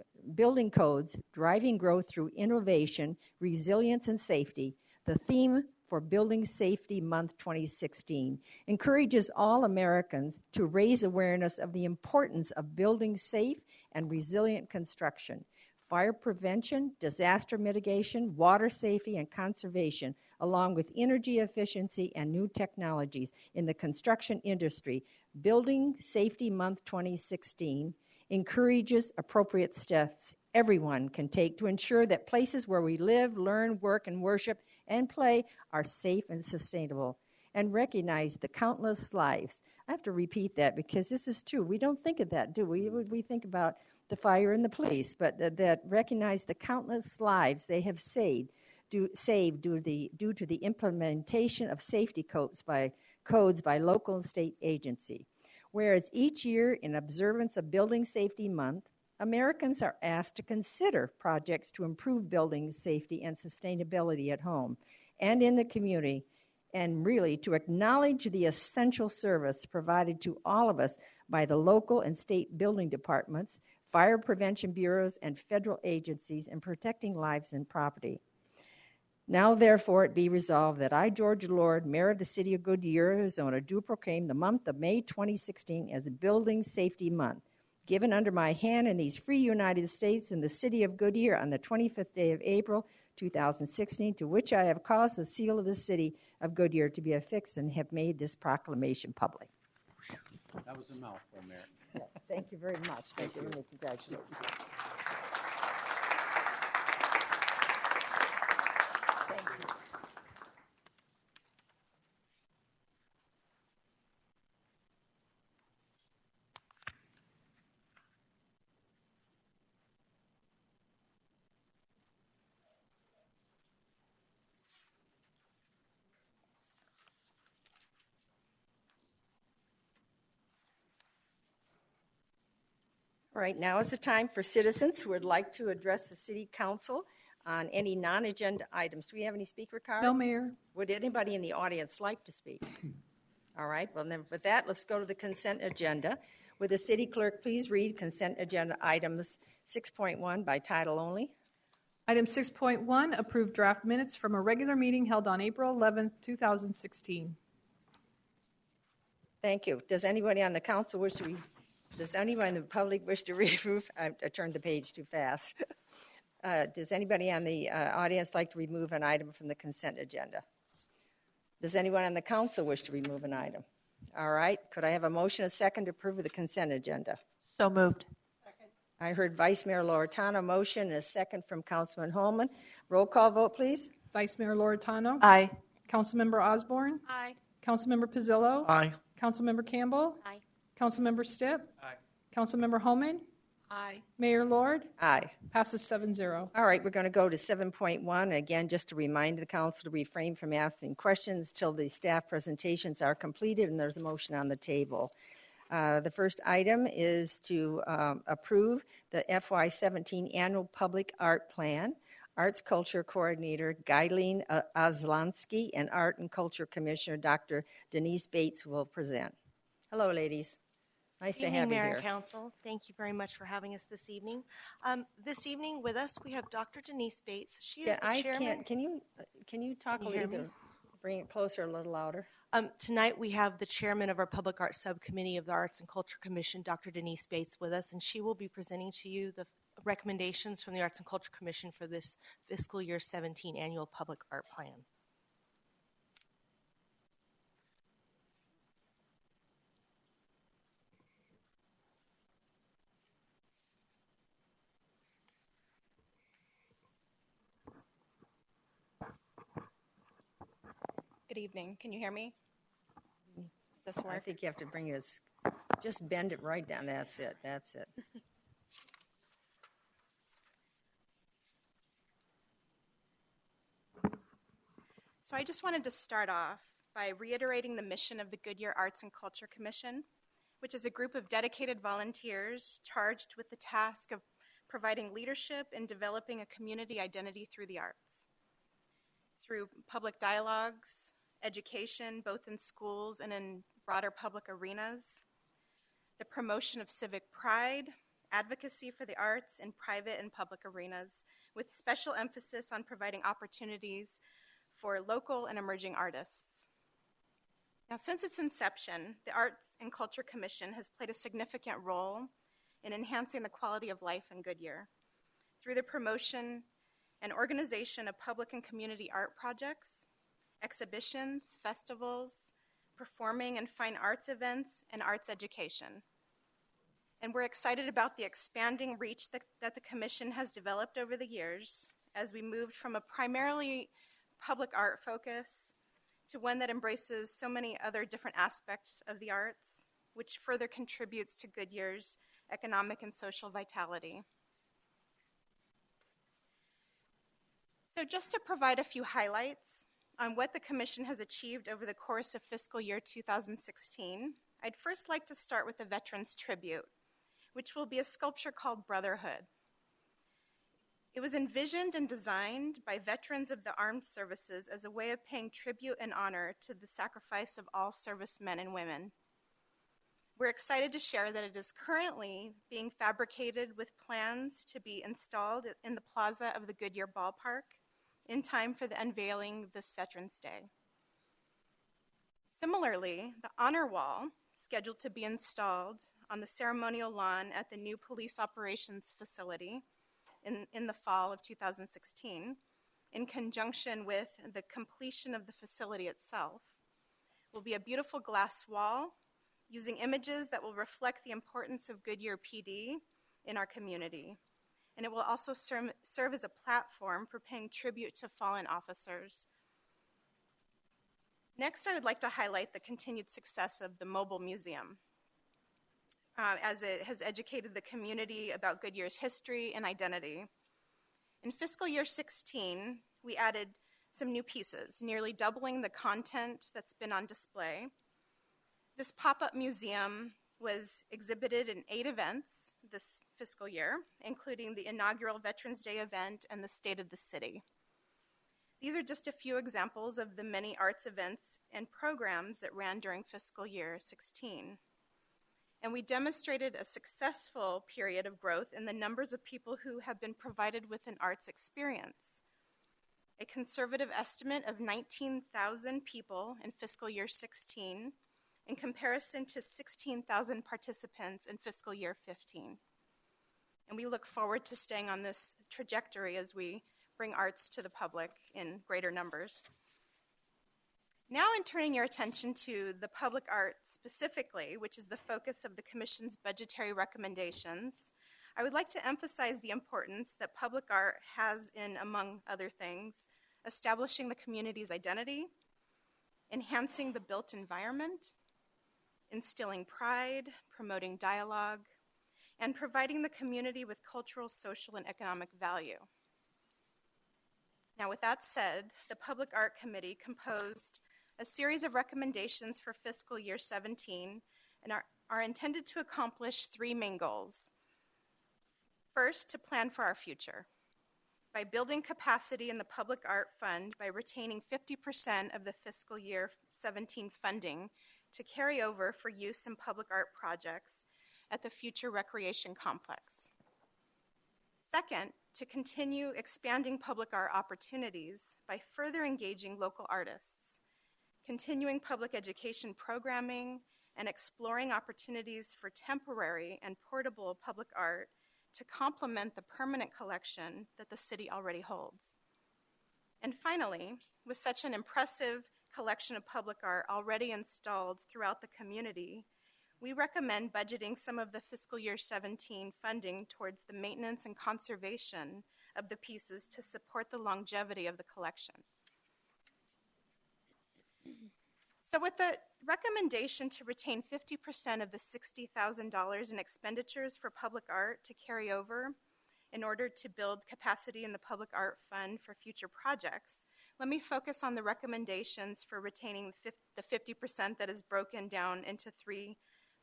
through innovation, resilience, and safety, the theme for Building Safety Month 2016 encourages all Americans to raise awareness of the importance of building safe and resilient construction, fire prevention, disaster mitigation, water safety, and conservation, along with energy efficiency and new technologies in the construction industry. Building Safety Month 2016 encourages appropriate steps everyone can take to ensure that places where we live, learn, work, and worship and play are safe and sustainable, and recognize the countless lives. I have to repeat that because this is true. We don't think of that, do we? We think about the fire and the police, but that recognize the countless lives they have saved due to the implementation of safety codes by local and state agency. Whereas each year, in observance of Building Safety Month, Americans are asked to consider projects to improve building safety and sustainability at home and in the community, and really to acknowledge the essential service provided to all of us by the local and state building departments, fire prevention bureaus, and federal agencies in protecting lives and property. Now, therefore, it be resolved that I, George Lord, Mayor of the City of Goodyear, Arizona, do proclaim the month of May 2016 as Building Safety Month, given under my hand in these free United States in the City of Goodyear on the 25th day of April 2016, to which I have caused the seal of the City of Goodyear to be affixed and have made this proclamation public. That was a mouthful, Mayor. Yes, thank you very much. Thank you. Let me congratulate you. Thank you. All right, now is the time for citizens who would like to address the city council on any non-agenda items. Do we have any speaker cards? No, Mayor. Would anybody in the audience like to speak? All right, well then with that, let's go to the consent agenda. Would the city clerk please read consent agenda items 6.1 by title only? Item 6.1, approved draft minutes from a regular meeting held on April 11th, 2016. Thank you. Does anybody on the council wish to does anyone in the public wish to remove? I turned the page too fast. Does anybody on the audience like to remove an item from the consent agenda? Does anyone on the council wish to remove an item? All right. Could I have a motion, a second, to approve of the consent agenda? So moved. I heard Vice Mayor Loretano motion and a second from Councilman Holman. Roll call vote, please. Vice Mayor Loretano. Aye. Councilmember Osborne. Aye. Councilmember Pizzillo. Aye. Councilmember Campbell. Aye. Councilmember Stipp. Aye. Councilmember Holman. Aye. Mayor Lord. Aye. Passes 7-0. All right, we're going to go to 7.1. Again, just to remind the council to refrain from asking questions till the staff presentations are completed and there's a motion on the table. The first item is to approve the FY17 Annual Public Art Plan. Arts Culture Coordinator Guyleen Oslansky and Art and Culture Commissioner Dr. Denise Bates will present. Hello, ladies. Nice to have you Mayor here. and Council, thank you very much for having us this evening. This evening with us, we have Dr. Denise Bates. She is the chairman. Can you talk Can a you hear little? me? Bring it closer, a little louder. Tonight we have the chairman of our Public Arts Subcommittee of the Arts and Culture Commission, Dr. Denise Bates, with us, and she will be presenting to you the recommendations from the Arts and Culture Commission for this fiscal year 17 Annual Public Art Plan. Good evening. Can you hear me? Does this I work? think you have to bring it, just bend it right down. That's it. That's it. So I just wanted to start off by reiterating the mission of the Goodyear Arts and Culture Commission, which is a group of dedicated volunteers charged with the task of providing leadership and developing a community identity through the arts. Through public dialogues, education, both in schools and in broader public arenas, the promotion of civic pride, advocacy for the arts in private and public arenas, with special emphasis on providing opportunities for local and emerging artists. Now, since its inception, the Arts and Culture Commission has played a significant role in enhancing the quality of life in Goodyear through the promotion and organization of public and community art projects, exhibitions, festivals, performing and fine arts events, and arts education. And we're excited about the expanding reach that the Commission has developed over the years as we moved from a primarily public art focus to one that embraces so many other different aspects of the arts, which further contributes to Goodyear's economic and social vitality. So just to provide a few highlights on what the Commission has achieved over the course of fiscal year 2016, I'd first like to start with the Veterans Tribute, which will be a sculpture called Brotherhood. It was envisioned and designed by veterans of the armed services as a way of paying tribute and honor to the sacrifice of all servicemen and women. We're excited to share that it is currently being fabricated with plans to be installed in the plaza of the Goodyear Ballpark in time for the unveiling this Veterans Day. Similarly, the Honor Wall, scheduled to be installed on the ceremonial lawn at the new police operations facility in the fall of 2016, in conjunction with the completion of the facility itself, will be a beautiful glass wall using images that will reflect the importance of Goodyear PD in our community. And it will also serve as a platform for paying tribute to fallen officers. Next, I would like to highlight the continued success of the mobile museum, as it has educated the community about Goodyear's history and identity. In fiscal year 16, we added some new pieces, nearly doubling the content that's been on display. This pop-up museum was exhibited in 8 events this fiscal year, including the inaugural Veterans Day event and the State of the City. These are just a few examples of the many arts events and programs that ran during fiscal year 16. And we demonstrated a successful period of growth in the numbers of people who have been provided with an arts experience. A conservative estimate of 19,000 people in fiscal year 16 in comparison to 16,000 participants in fiscal year 15. And we look forward to staying on this trajectory as we bring arts to the public in greater numbers. Now, in turning your attention to the public art specifically, which is the focus of the Commission's budgetary recommendations, I would like to emphasize the importance that public art has in, among other things, establishing the community's identity, enhancing the built environment, instilling pride, promoting dialogue, and providing the community with cultural, social, and economic value. Now, with that said, the Public Art Committee composed a series of recommendations for fiscal year 17 and are intended to accomplish 3 main goals. First, to plan for our future by building capacity in the Public Art Fund by retaining 50% of the fiscal year 17 funding to carry over for use in public art projects at the future recreation complex. Second, to continue expanding public art opportunities by further engaging local artists, continuing public education programming, and exploring opportunities for temporary and portable public art to complement the permanent collection that the city already holds. And finally, with such an impressive collection of public art already installed throughout the community, we recommend budgeting some of the fiscal year 17 funding towards the maintenance and conservation of the pieces to support the longevity of the collection. So with the recommendation to retain 50% of the $60,000 in expenditures for public art to carry over in order to build capacity in the Public Art Fund for future projects, let me focus on the recommendations for retaining the 50% that is broken down into 3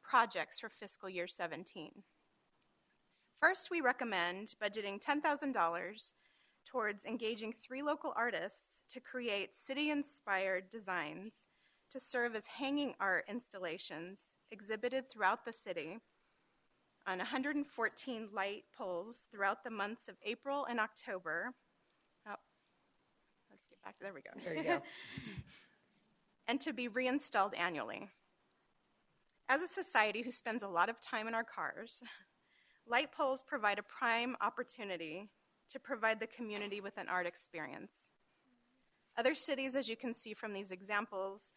projects for fiscal year 17. First, we recommend budgeting $10,000 towards engaging 3 local artists to create city-inspired designs to serve as hanging art installations exhibited throughout the city on 114 light poles throughout the months of April and October. Oh, let's get back. There we go. There you go. And to be reinstalled annually. As a society who spends a lot of time in our cars, light poles provide a prime opportunity to provide the community with an art experience. Other cities, as you can see from these examples,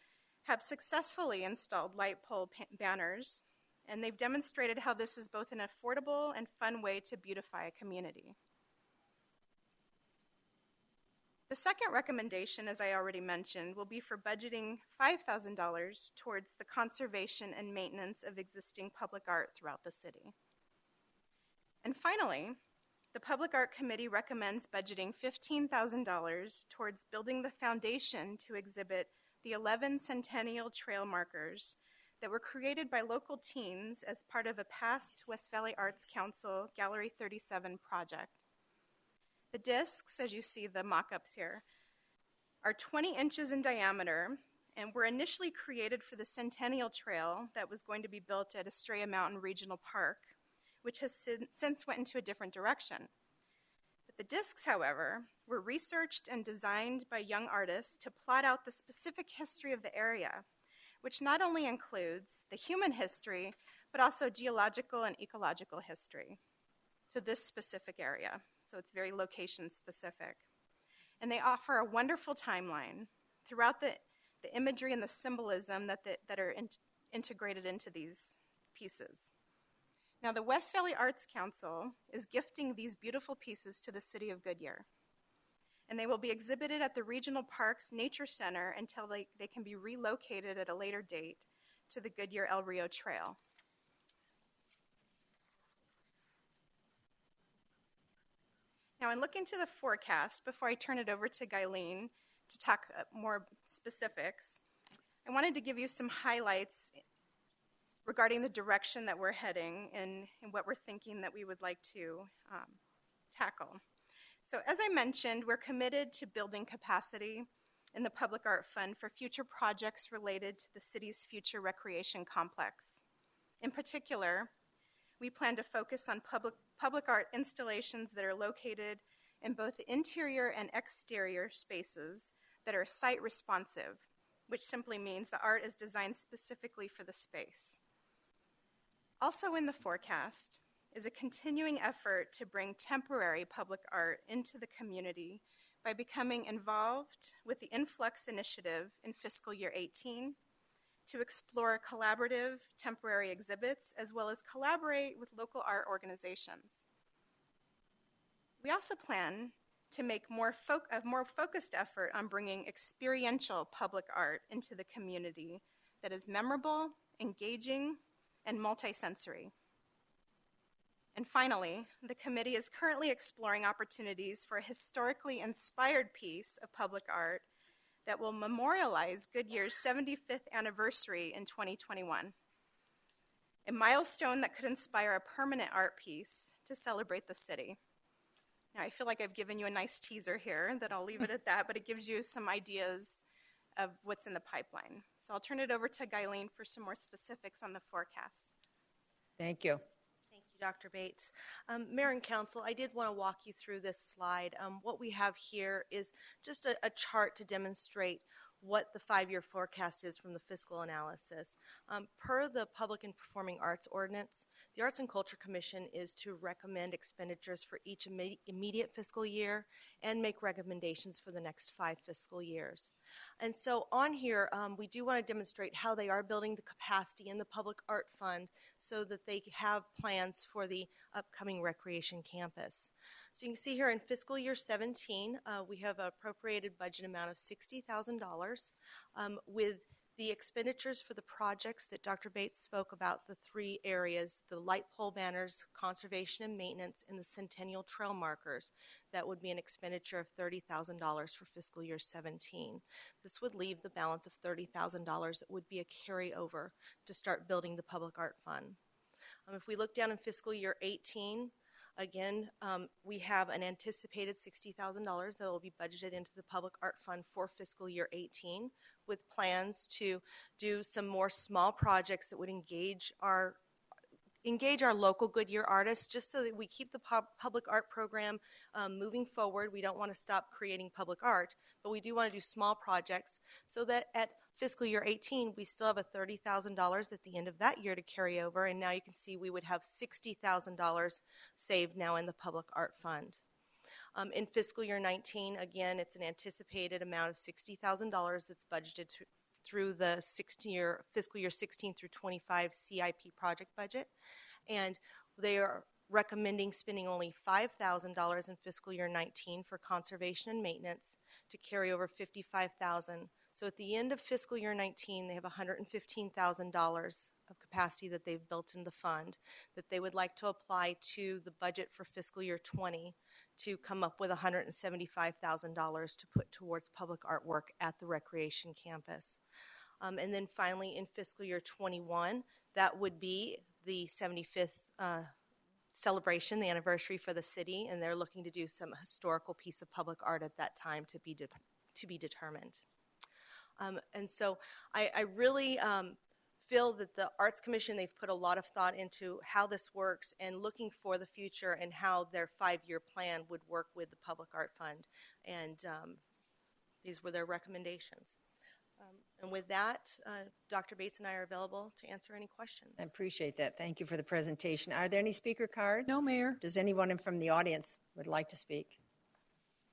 have successfully installed light pole banners, and they've demonstrated how this is both an affordable and fun way to beautify a community. The second recommendation, as I already mentioned, will be for budgeting $5,000 towards the conservation and maintenance of existing public art throughout the city. And finally, the Public Art Committee recommends budgeting $15,000 towards building the foundation to exhibit the 11 Centennial Trail markers that were created by local teens as part of a past West Valley Arts Council Gallery 37 project. The discs, as you see the mock-ups here, are 20 inches in diameter and were initially created for the Centennial Trail that was going to be built at Estrella Mountain Regional Park, which has since went into a different direction. The discs, however, were researched and designed by young artists to plot out the specific history of the area, which not only includes the human history, but also geological and ecological history to this specific area. So it's very location specific. And they offer a wonderful timeline throughout the imagery and the symbolism that are integrated into these pieces. Now, the West Valley Arts Council is gifting these beautiful pieces to the city of Goodyear, and they will be exhibited at the Regional Parks Nature Center until they can be relocated at a later date to the Goodyear El Rio Trail. Now, in looking to the forecast, before I turn it over to Guyleen to talk more specifics, I wanted to give you some highlights regarding the direction that we're heading and what we're thinking that we would like to tackle. So as I mentioned, we're committed to building capacity in the Public Art Fund for future projects related to the city's future recreation complex. In particular, we plan to focus on public art installations that are located in both interior and exterior spaces that are site responsive, which simply means the art is designed specifically for the space. Also in the forecast is a continuing effort to bring temporary public art into the community by becoming involved with the Influx Initiative in fiscal year 18 to explore collaborative temporary exhibits as well as collaborate with local art organizations. We also plan to make a more focused effort on bringing experiential public art into the community that is memorable, engaging, and multisensory. And finally, the committee is currently exploring opportunities for a historically inspired piece of public art that will memorialize Goodyear's 75th anniversary in 2021, a milestone that could inspire a permanent art piece to celebrate the city. Now, I feel like I've given you a nice teaser here that I'll leave it at that, but it gives you some ideas of what's in the pipeline. So I'll turn it over to Guyleen for some more specifics on the forecast. Thank you. Thank you, Dr. Bates. Mayor and Council, I did want to walk you through this slide. What we have here is just a chart to demonstrate what the 5-year forecast is from the fiscal analysis. Per the Public and Performing Arts Ordinance, the Arts and Culture Commission is to recommend expenditures for each immediate fiscal year and make recommendations for the next 5 fiscal years. And so on here, we do want to demonstrate how they are building the capacity in the Public Art Fund so that they have plans for the upcoming recreation campus. So you can see here in fiscal year 17, we have an appropriated budget amount of $60,000 with the expenditures for the projects that Dr. Bates spoke about, the 3 areas, the light pole banners, conservation and maintenance, and the Centennial Trail markers. That would be an expenditure of $30,000 for fiscal year 17. This would leave the balance of $30,000 that would be a carryover to start building the Public Art Fund. If we look down in fiscal year 18, again, we have an anticipated $60,000 that will be budgeted into the Public Art Fund for fiscal year 18 with plans to do some more small projects that would engage our local Goodyear artists just so that we keep the public art program moving forward. We don't want to stop creating public art, but we do want to do small projects so that at fiscal year 18, we still have a $30,000 at the end of that year to carry over, and now you can see we would have $60,000 saved now in the Public Art Fund. In fiscal year 19, again, it's an anticipated amount of $60,000 that's budgeted through the fiscal year 16 through 25 CIP project budget, and they are recommending spending only $5,000 in fiscal year 19 for conservation and maintenance to carry over $55,000. So at the end of fiscal year 19, they have $115,000 of capacity that they've built in the fund that they would like to apply to the budget for fiscal year 20 to come up with $175,000 to put towards public artwork at the recreation campus. And then finally in fiscal year 21, that would be the 75th celebration, the anniversary for the city, and they're looking to do some historical piece of public art at that time to be determined. And so I really feel that the Arts Commission, they've put a lot of thought into how this works and looking for the future and how their 5-year plan would work with the Public Art Fund. And these were their recommendations. And with that, Dr. Bates and I are available to answer any questions. I appreciate that. Thank you for the presentation. Are there any speaker cards? No, Mayor. Does anyone from the audience would like to speak?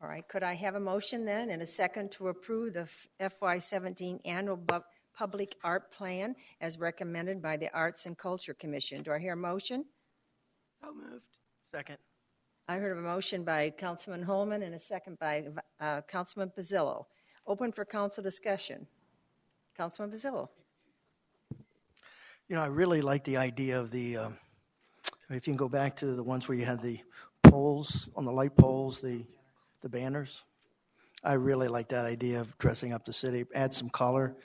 All right. Could I have a motion then and a second to approve the FY17 annual Public Art Plan as recommended by the Arts and Culture Commission. Do I hear a motion? So moved. Second. I heard a motion by Councilman Holman and a second by Councilman Pizzillo. Open for council discussion. Councilman Pizzillo. You know, I really like the idea of the, if you can go back to the ones where you had the poles, on the light poles, the banners. I really like that idea of dressing up the city, add some color,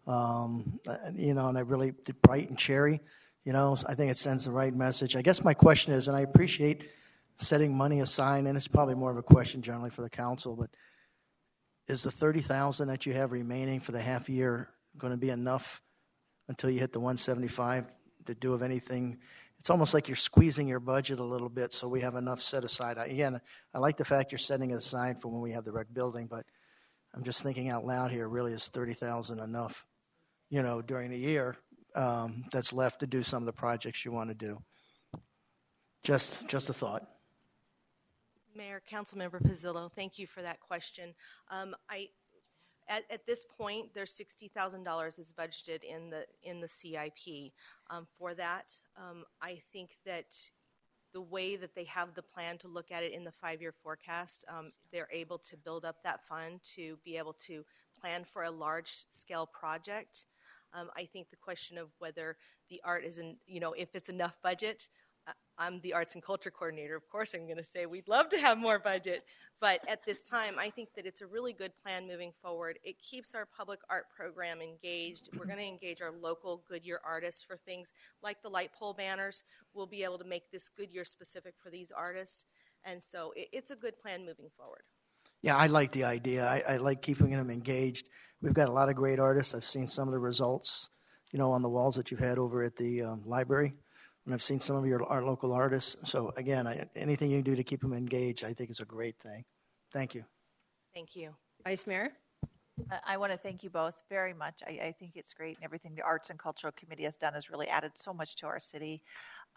you know, and I really did bright and cherry, you know, so I think it sends the right message. I guess my question is, and I appreciate setting money aside, and it's probably more of a question generally for the council, but is the $30,000 that you have remaining for the half year going to be enough until you hit the 175 to do of anything? It's almost like you're squeezing your budget a little bit so we have enough set aside. Again, I like the fact you're setting it aside for when we have the rec building, but I'm just thinking out loud here, really is $30,000 enough, you know, during the year that's left to do some of the projects you want to do? Just a thought. Mayor, Councilmember Pizzillo, thank you for that question. At this point, there's $60,000 is budgeted in the CIP. For that, I think that the way that they have the plan to look at it in the 5-year forecast, they're able to build up that fund to be able to plan for a large-scale project. I think the question of whether the art isn't, you know, if it's enough budget. I'm the arts and culture coordinator. Of course, I'm going to say we'd love to have more budget. But at this time, I think that it's a really good plan moving forward. It keeps our public art program engaged. We're going to engage our local Goodyear artists for things like the light pole banners. We'll be able to make this Goodyear specific for these artists. And so it's a good plan moving forward. Yeah, I like the idea. I like keeping them engaged. We've got a lot of great artists. I've seen some of the results, you know, on the walls that you've had over at the library. And I've seen some of our local artists. So, again, anything you can do to keep them engaged, I think is a great thing. Thank you. Thank you. Vice Mayor? I want to thank you both very much. I think it's great, and everything the Arts and Cultural Committee has done has really added so much to our city.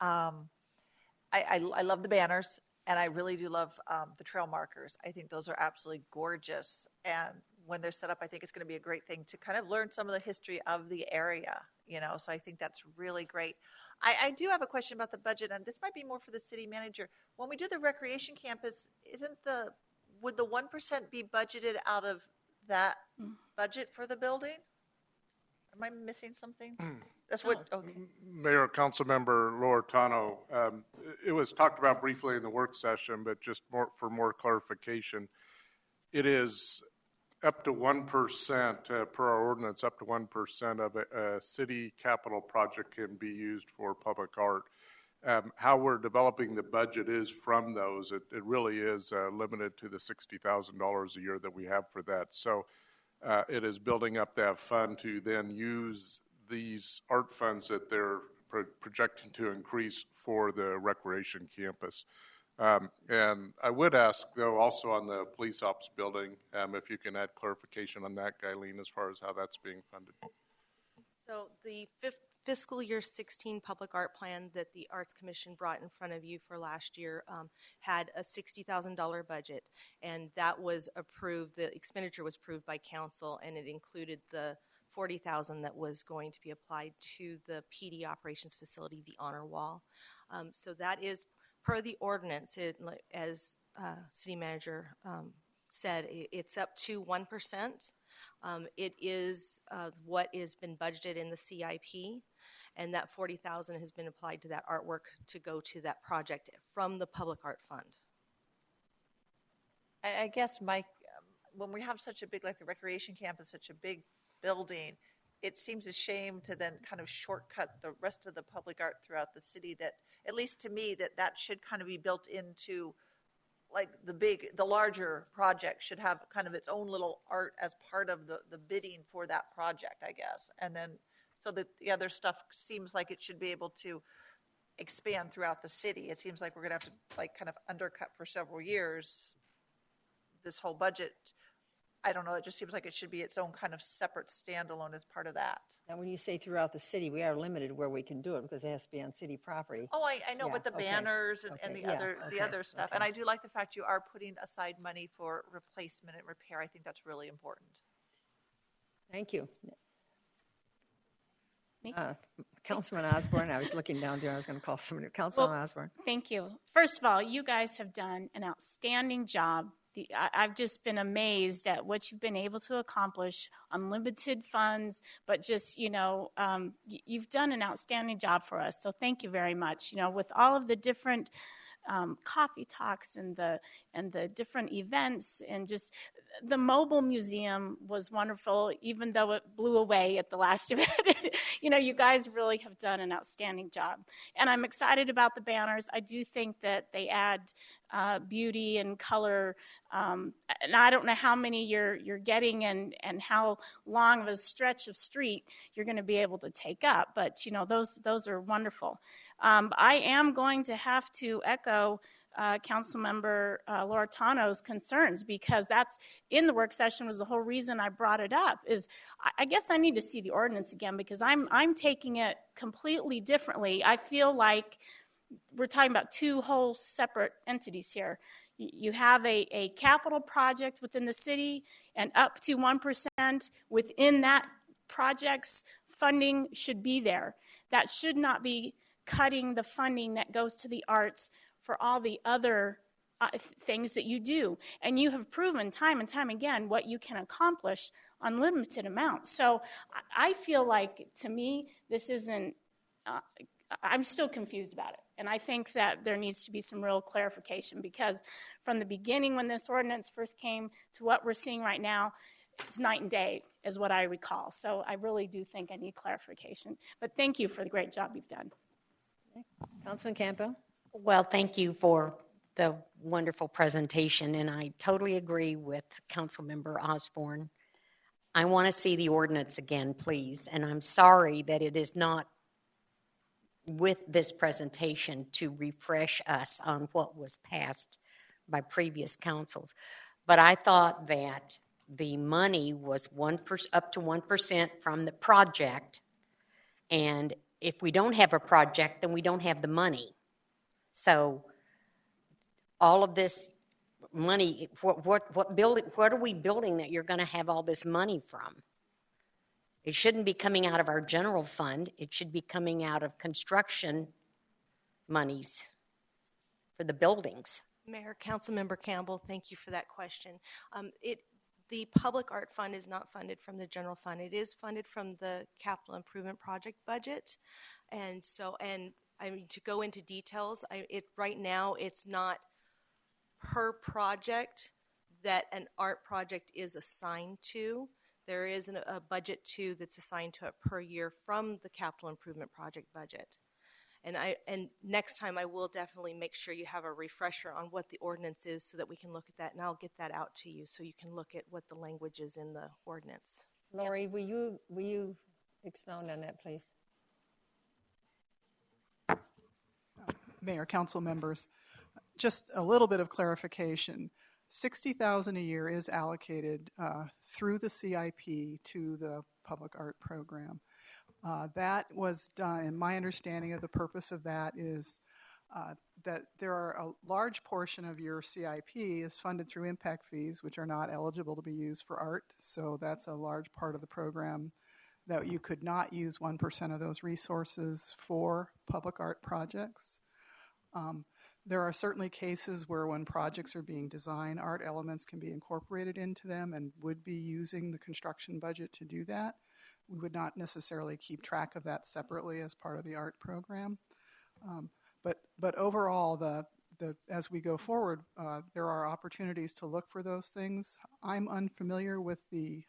I love the banners, and I really do love the trail markers. I think those are absolutely gorgeous. And when they're set up, I think it's going to be a great thing to kind of learn some of the history of the area, you know, so I think that's really great. I do have a question about the budget, and this might be more for the city manager. When we do the recreation campus, would the 1% be budgeted out of that budget for the building? Am I missing something? That's what. Okay. Mayor, Councilmember Loretano, it was talked about briefly in the work session, but just for more clarification, it is up to 1% per our ordinance. Up to 1% of a city capital project can be used for public art. How we're developing the budget is from those. It really is limited to the $60,000 a year that we have for that. So it is building up that fund to then use these art funds that they're projecting to increase for the recreation campus. And I would ask, though, also on the police ops building, if you can add clarification on that, Guyleen, as far as how that's being funded. So the fiscal year 16 public art plan that the Arts Commission brought in front of you for last year had a $60,000 budget, and that was approved. The expenditure was approved by council, and it included the $40,000 that was going to be applied to the PD operations facility, the honor wall. So that is per the ordinance. As city manager said, it's up to 1%. It is what has been budgeted in the CIP, and that $40,000 has been applied to that artwork to go to that project from the public art fund. I guess, Mike, when we have such a big, like the recreation campus, such a big building, it seems a shame to then kind of shortcut the rest of the public art throughout the city. That, at least to me, that should kind of be built into, like the larger project should have kind of its own little art as part of the bidding for that project, I guess. And then so that the other stuff seems like it should be able to expand throughout the city. It seems like we're going to have to like kind of undercut for several years this whole budget. I don't know. It just seems like it should be its own kind of separate standalone as part of that. And when you say throughout the city, we are limited where we can do it because it has to be on city property. Oh, I know, yeah, but the banners and the other stuff. Okay. And I do like the fact you are putting aside money for replacement and repair. I think that's really important. Thank you. Councilman Osborne, I was looking down there. I was going to call somebody. Councilman Osborne. Thank you. First of all, you guys have done an outstanding job. I've just been amazed at what you've been able to accomplish, unlimited funds, but just, you've done an outstanding job for us. So thank you very much. With all of the different coffee talks and the different events, and just the mobile museum was wonderful, even though it blew away at the last event. You guys really have done an outstanding job. And I'm excited about the banners. I do think that they add beauty and color. And I don't know how many you're getting and how long of a stretch of street you're going to be able to take up. But, those are wonderful. I am going to have to echo Councilmember Loretano's concerns, because that's in the work session was the whole reason I brought it up. Is I guess I need to see the ordinance again, because I'm taking it completely differently. I feel like we're talking about two whole separate entities here. You have a capital project within the city, and up to 1% within that project's funding should be there. That should not be cutting the funding that goes to the arts for all the other things that you do. And you have proven time and time again what you can accomplish on limited amounts. So I feel like, to me, this isn't, I'm still confused about it. And I think that there needs to be some real clarification, because from the beginning when this ordinance first came to what we're seeing right now, it's night and day is what I recall. So I really do think I need clarification. But thank you for the great job you've done. Councilman Campbell. Well, thank you for the wonderful presentation, and I totally agree with Councilmember Osborne. I want to see the ordinance again, please, and I'm sorry that it is not with this presentation to refresh us on what was passed by previous councils. But I thought that the money was up to 1% from the project, and if we don't have a project, then we don't have the money. So all of this money, what are we building that you're going to have all this money from? It shouldn't be coming out of our general fund. It should be coming out of construction monies for the buildings. Mayor, Councilmember Campbell, thank you for that question. The Public Art Fund is not funded from the general fund. It is funded from the Capital Improvement Project budget. And I mean, to go into details, right now it's not per project that an art project is assigned to. There is a budget too that's assigned to it per year from the Capital Improvement Project budget. And next time I will definitely make sure you have a refresher on what the ordinance is, so that we can look at that, and I'll get that out to you so you can look at what the language is in the ordinance. Lori, will you expound on that, please? Mayor, council members, just a little bit of clarification. $60,000 a year is allocated through the CIP to the public art program. That was done, and my understanding of the purpose of that is that there are a large portion of your CIP is funded through impact fees, which are not eligible to be used for art. So that's a large part of the program that you could not use 1% of those resources for public art projects. There are certainly cases where when projects are being designed, art elements can be incorporated into them and would be using the construction budget to do that. We would not necessarily keep track of that separately as part of the art program. But overall, as we go forward, there are opportunities to look for those things. I'm unfamiliar with the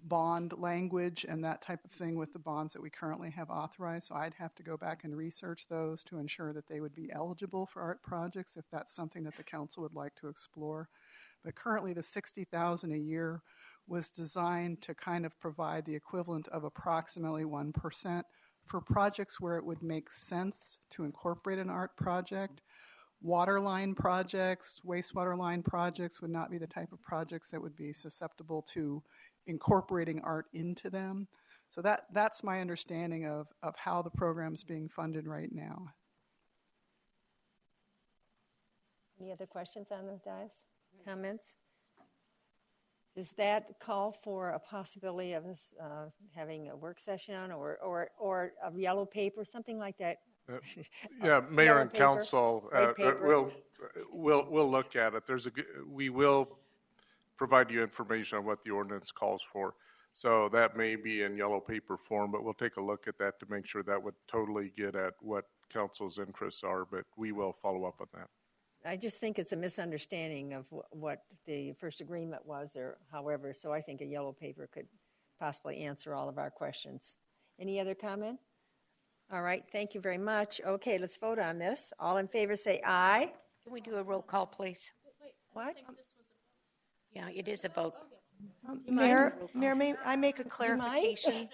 bond language and that type of thing with the bonds that we currently have authorized, so I'd have to go back and research those to ensure that they would be eligible for art projects if that's something that the council would like to explore. But currently the $60,000 a year was designed to kind of provide the equivalent of approximately 1% for projects where it would make sense to incorporate an art project. Water line projects, wastewater line projects would not be the type of projects that would be susceptible to incorporating art into them. So that's my understanding of how the program is being funded right now. Any other questions on the dais? Comments? Does that call for a possibility of us having a work session or a yellow paper, something like that? Yeah, Mayor Yellow and paper, Council, white paper. we'll look at it. We will provide you information on what the ordinance calls for. So that may be in yellow paper form, but we'll take a look at that to make sure that would totally get at what council's interests are, but we will follow up on that. I just think it's a misunderstanding of what the first agreement was or however, so I think a yellow paper could possibly answer all of our questions. Any other comment? All right, thank you very much. Okay, let's vote on this. All in favor say aye. Can we do a roll call, please? What? Yeah, it is a vote. Mayor, may I make a clarification?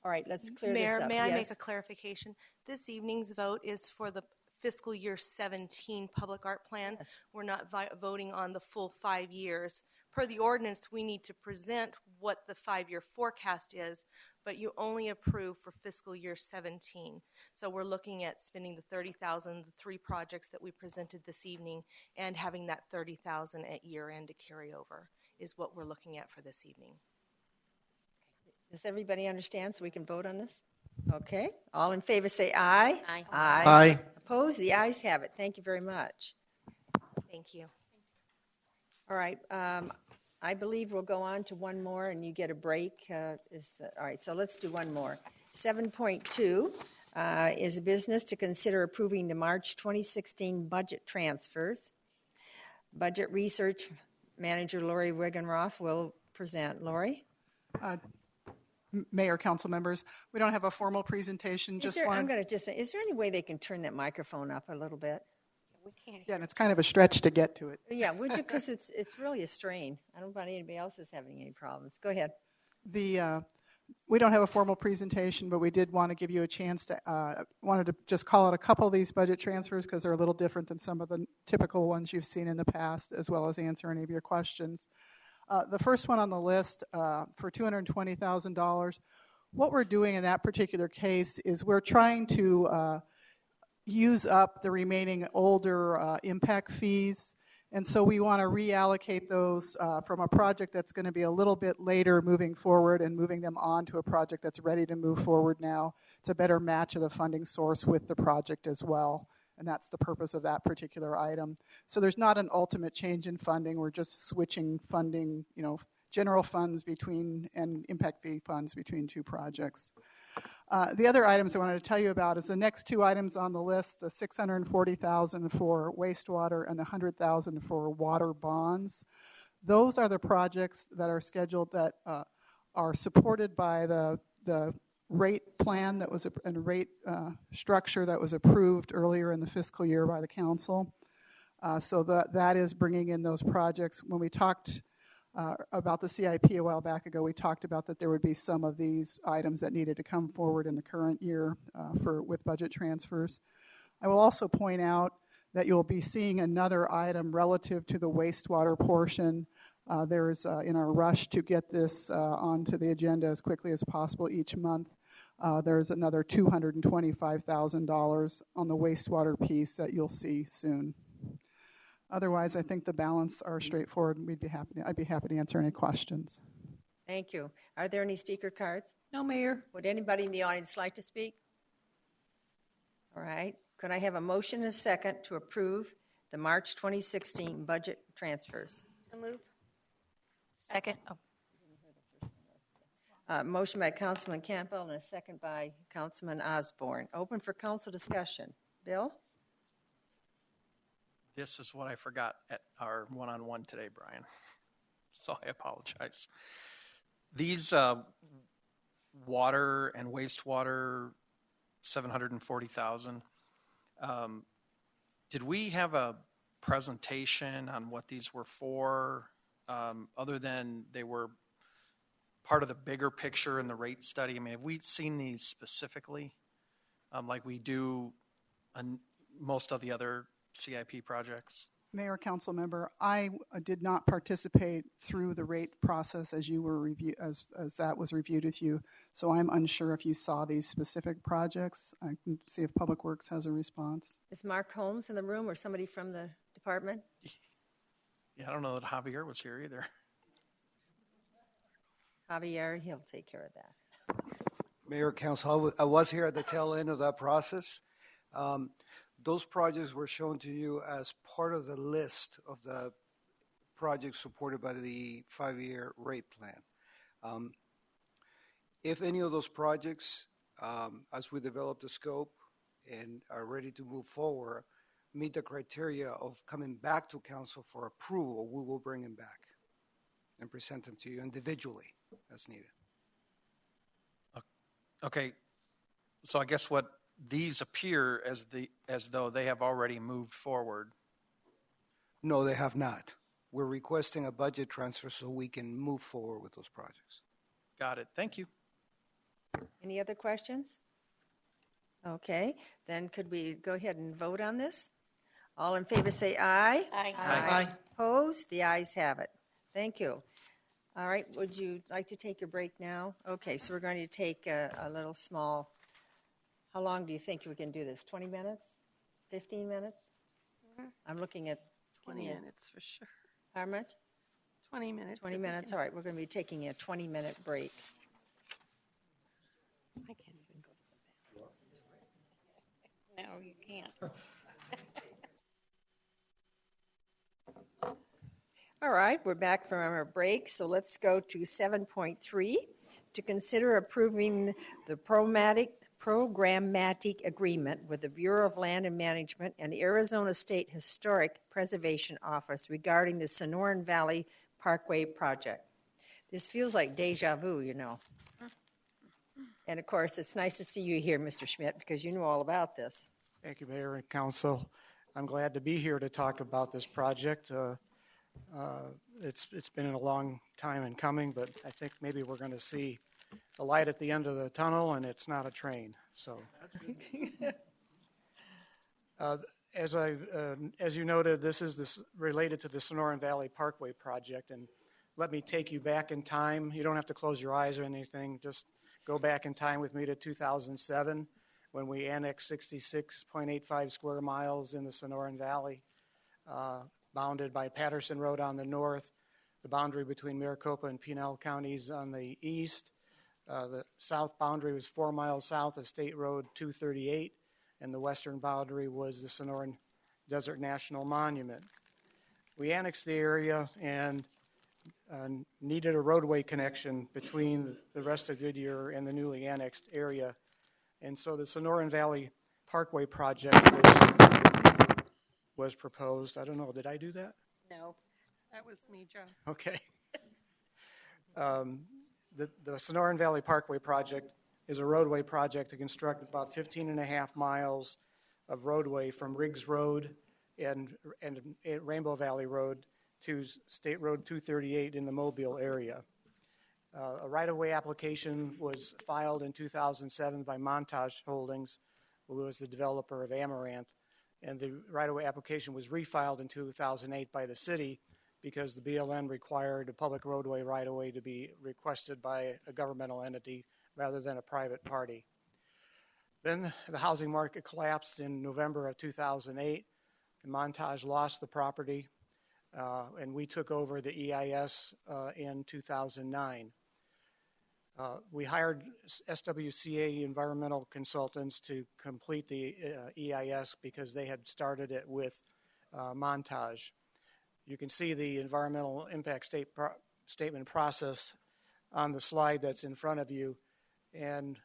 All right, let's clear Mayor, this up. may I Yes. make a clarification? This evening's vote is for the fiscal year 17 public art plan. Yes. We're not voting on the full 5 years. Per the ordinance, we need to present what the 5-year forecast is, but you only approve for fiscal year 17. So we're looking at spending the $30,000, the 3 projects that we presented this evening, and having that $30,000 at year end to carry over is what we're looking at for this evening. Does everybody understand so we can vote on this? Okay. All in favor say aye. Aye. Aye. Aye. Opposed? The ayes have it. Thank you very much. Thank you. All right. I believe we'll go on to one more and you get a break. All right, so let's do one more. 7.2 is a business to consider approving the March 2016 budget transfers. Budget Research Manager Lori Wigenroth will present. Lori? Mayor, council members, we don't have a formal presentation. Is there any way they can turn that microphone up a little bit? We can't. Yeah, and it's kind of a stretch to get to it. Yeah, would you? Because it's really a strain. I don't know about anybody else is having any problems. Go ahead. We don't have a formal presentation, but we did want to give you a chance to, wanted to just call out a couple of these budget transfers because they're a little different than some of the typical ones you've seen in the past, as well as answer any of your questions. The first one on the list for $220,000, what we're doing in that particular case is we're trying to use up the remaining older impact fees. And so we want to reallocate those from a project that's going to be a little bit later moving forward and moving them on to a project that's ready to move forward now. It's a better match of the funding source with the project as well. And that's the purpose of that particular item. So there's not an ultimate change in funding. We're just switching funding, general funds between and impact fee funds between 2 projects. The other items I wanted to tell you about is the next 2 items on the list, the $640,000 for wastewater and the $100,000 for water bonds. Those are the projects that are scheduled that are supported by the rate plan that was and rate structure that was approved earlier in the fiscal year by the council. So that is bringing in those projects. When we talked about the CIP a while back ago, we talked about that there would be some of these items that needed to come forward in the current year with budget transfers. I will also point out that you'll be seeing another item relative to the wastewater portion. There's in our rush to get this onto the agenda as quickly as possible each month. There's another $225,000 on the wastewater piece that you'll see soon. Otherwise, I think the balance are straightforward. I'd be happy to answer any questions. Thank you. Are there any speaker cards? No, Mayor. Would anybody in the audience like to speak? All right. Could I have a motion and a second to approve the March 2016 budget transfers? So move. Second. Motion by Councilman Campbell and a second by Councilman Osborne. Open for council discussion. Bill? This is what I forgot at our one-on-one today, Brian. So I apologize. These water and wastewater, $740,000. Did we have a presentation on what these were for, other than they were part of the bigger picture in the rate study? I mean, have we seen these specifically, like we do on most of the other CIP projects? Mayor, council member, I did not participate through the rate process as you were as that was reviewed with you. So I'm unsure if you saw these specific projects. I can see if Public Works has a response. Is Mark Holmes in the room or somebody from the department? Yeah, I don't know that Javier was here either. Javier, he'll take care of that. Mayor, Council, I was here at the tail end of that process. Those projects were shown to you as part of the list of the projects supported by the 5-year rate plan. If any of those projects, as we develop the scope and are ready to move forward, meet the criteria of coming back to council for approval, we will bring them back and present them to you individually as needed. Okay, so I guess what these appear as though they have already moved forward. No, they have not. We're requesting a budget transfer so we can move forward with those projects. Got it. Thank you. Any other questions? Okay, then could we go ahead and vote on this? All in favor say aye. Aye. Aye. Opposed? The ayes have it. Thank you. All right, would you like to take your break now? Okay, so we're going to take a little small, how long do you think we can do this? 20 minutes? 15 minutes? I'm looking at 20 minutes for sure. How much? 20 minutes. 20 if we minutes. can. All right, we're going to be taking a 20-minute break. I can't even go to the bathroom. No, you can't. All right, we're back from our break, so let's go to 7.3 to consider approving the programmatic agreement with the Bureau of Land and Management and the Arizona State Historic Preservation Office regarding the Sonoran Valley Parkway project. This feels like deja vu, you know. And of course, it's nice to see you here, Mr. Schmidt, because you know all about this. Thank you, Mayor and Council. I'm glad to be here to talk about this project. It's been a long time in coming, but I think maybe we're going to see the light at the end of the tunnel, and it's not a train. So, as you noted, this is related to the Sonoran Valley Parkway project, and let me take you back in time. You don't have to close your eyes or anything. Just go back in time with me to 2007 when we annexed 66.85 square miles in the Sonoran Valley, bounded by Patterson Road on the north, the boundary between Maricopa and Pinal counties on the east. The south boundary was 4 miles south of State Road 238, and the western boundary was the Sonoran Desert National Monument. We annexed the area and needed a roadway connection between the rest of Goodyear and the newly annexed area. And so the Sonoran Valley Parkway project was proposed. I don't know, did I do that? No. That was me, Joe. Okay. The Sonoran Valley Parkway project is a roadway project to construct about 15 and a half miles of roadway from Riggs Road and Rainbow Valley Road to State Road 238 in the Mobile area. A right-of-way application was filed in 2007 by Montage Holdings, who was the developer of Amaranth, and the right-of-way application was refiled in 2008 by the city because the BLM required a public roadway right-of-way to be requested by a governmental entity rather than a private party. Then the housing market collapsed in November of 2008, and Montage lost the property, and we took over the EIS in 2009. We hired SWCA environmental consultants to complete the EIS because they had started it with Montage. You can see the environmental impact statement process on the slide that's in front of you, and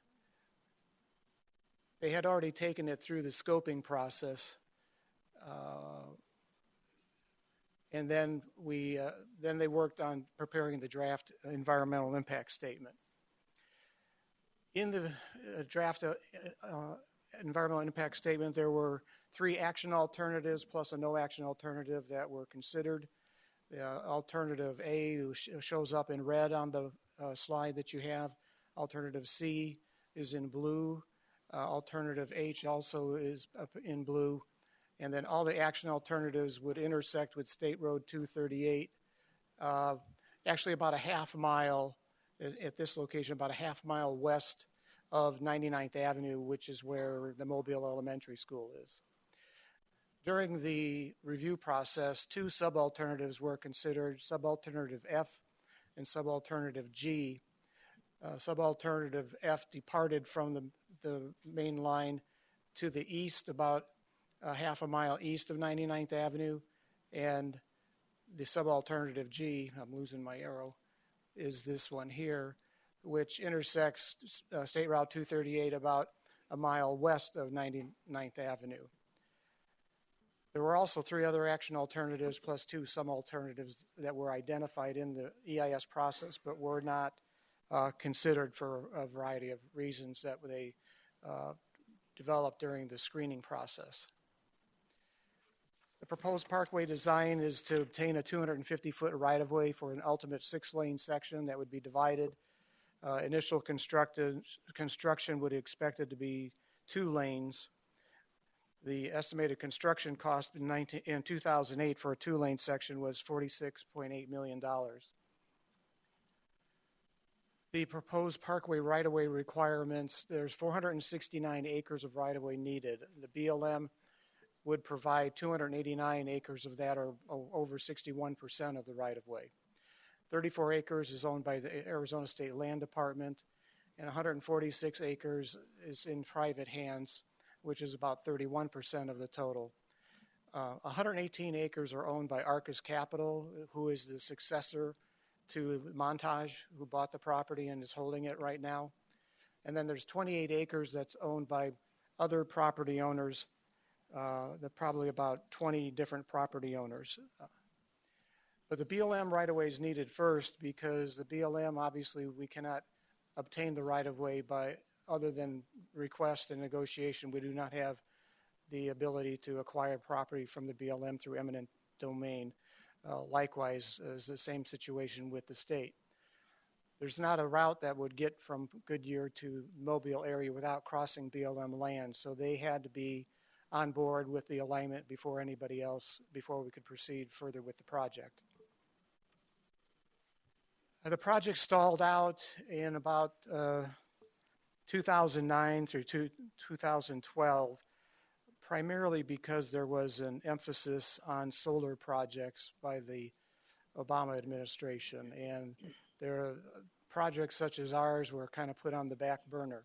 they had already taken it through the scoping process, and then they worked on preparing the draft environmental impact statement. In the draft environmental impact statement, there were 3 action alternatives plus a no action alternative that were considered. Alternative A shows up in red on the slide that you have. Alternative C is in blue. Alternative H also is up in blue. And then all the action alternatives would intersect with State Road 238, actually about a half mile at this location, about a half mile west of 99th Avenue, which is where the Mobile Elementary School is. During the review process, two subalternatives were considered, subalternative F and subalternative G. Subalternative F departed from the main line to the east, about half a mile east of 99th Avenue, and the subalternative G, I'm losing my arrow, is this one here, which intersects State Route 238 about a mile west of 99th Avenue. There were also three other action alternatives plus two alternatives that were identified in the EIS process but were not considered for a variety of reasons that they developed during the screening process. The proposed parkway design is to obtain a 250-foot right-of-way for an ultimate 6-lane section that would be divided. Initial construction would be expected to be 2 lanes. The estimated construction cost in 2008 for a 2-lane section was $46.8 million. The proposed parkway right-of-way requirements, there's 469 acres of right-of-way needed. The BLM would provide 289 acres of that, or over 61% of the right-of-way. 34 acres is owned by the Arizona State Land Department, and 146 acres is in private hands, which is about 31% of the total. 118 acres are owned by Arcus Capital, who is the successor to Montage, who bought the property and is holding it right now. And then there's 28 acres that's owned by other property owners, probably about 20 different property owners. But the BLM right-of-way is needed first because the BLM, obviously, we cannot obtain the right-of-way by other than request and negotiation. We do not have the ability to acquire property from the BLM through eminent domain. Likewise, is the same situation with the state. There's not a route that would get from Goodyear to Mobile area without crossing BLM land, so they had to be on board with the alignment before anybody else, before we could proceed further with the project. The project stalled out in about 2009 through 2012, primarily because there was an emphasis on solar projects by the Obama administration, and their projects such as ours were kind of put on the back burner.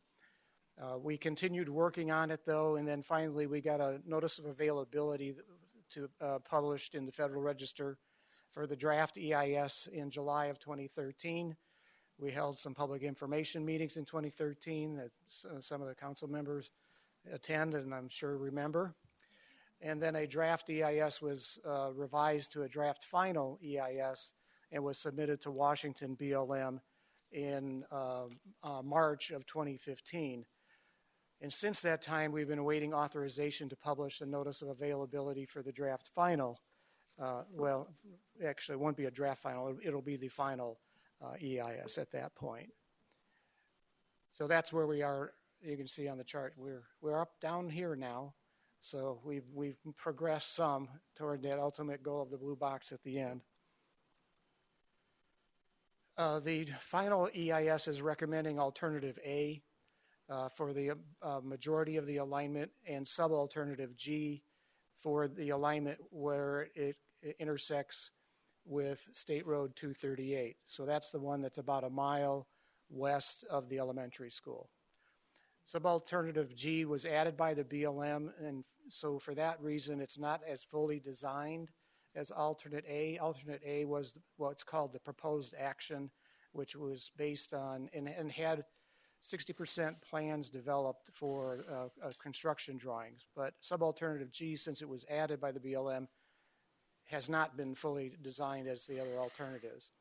We continued working on it, though, and then finally we got a notice of availability published in the Federal Register for the draft EIS in July of 2013. We held some public information meetings in 2013 that some of the council members attend and I'm sure remember. And then a draft EIS was revised to a draft final EIS and was submitted to Washington BLM in March of 2015. And since that time, we've been awaiting authorization to publish the notice of availability for the draft final. Well, actually, it won't be a draft final. It'll be the final EIS at that point. So that's where we are. You can see on the chart, we're up down here now. So we've progressed some toward that ultimate goal of the blue box at the end. The final EIS is recommending alternative A for the majority of the alignment and subalternative G for the alignment where it intersects with State Road 238. So that's the one that's about a mile west of the elementary school. Subalternative G was added by the BLM, and so for that reason, it's not as fully designed as alternate A. Alternate A was what's called the proposed action, which was based on and had 60% plans developed for construction drawings. But subalternative G, since it was added by the BLM, has not been fully designed as the other alternatives.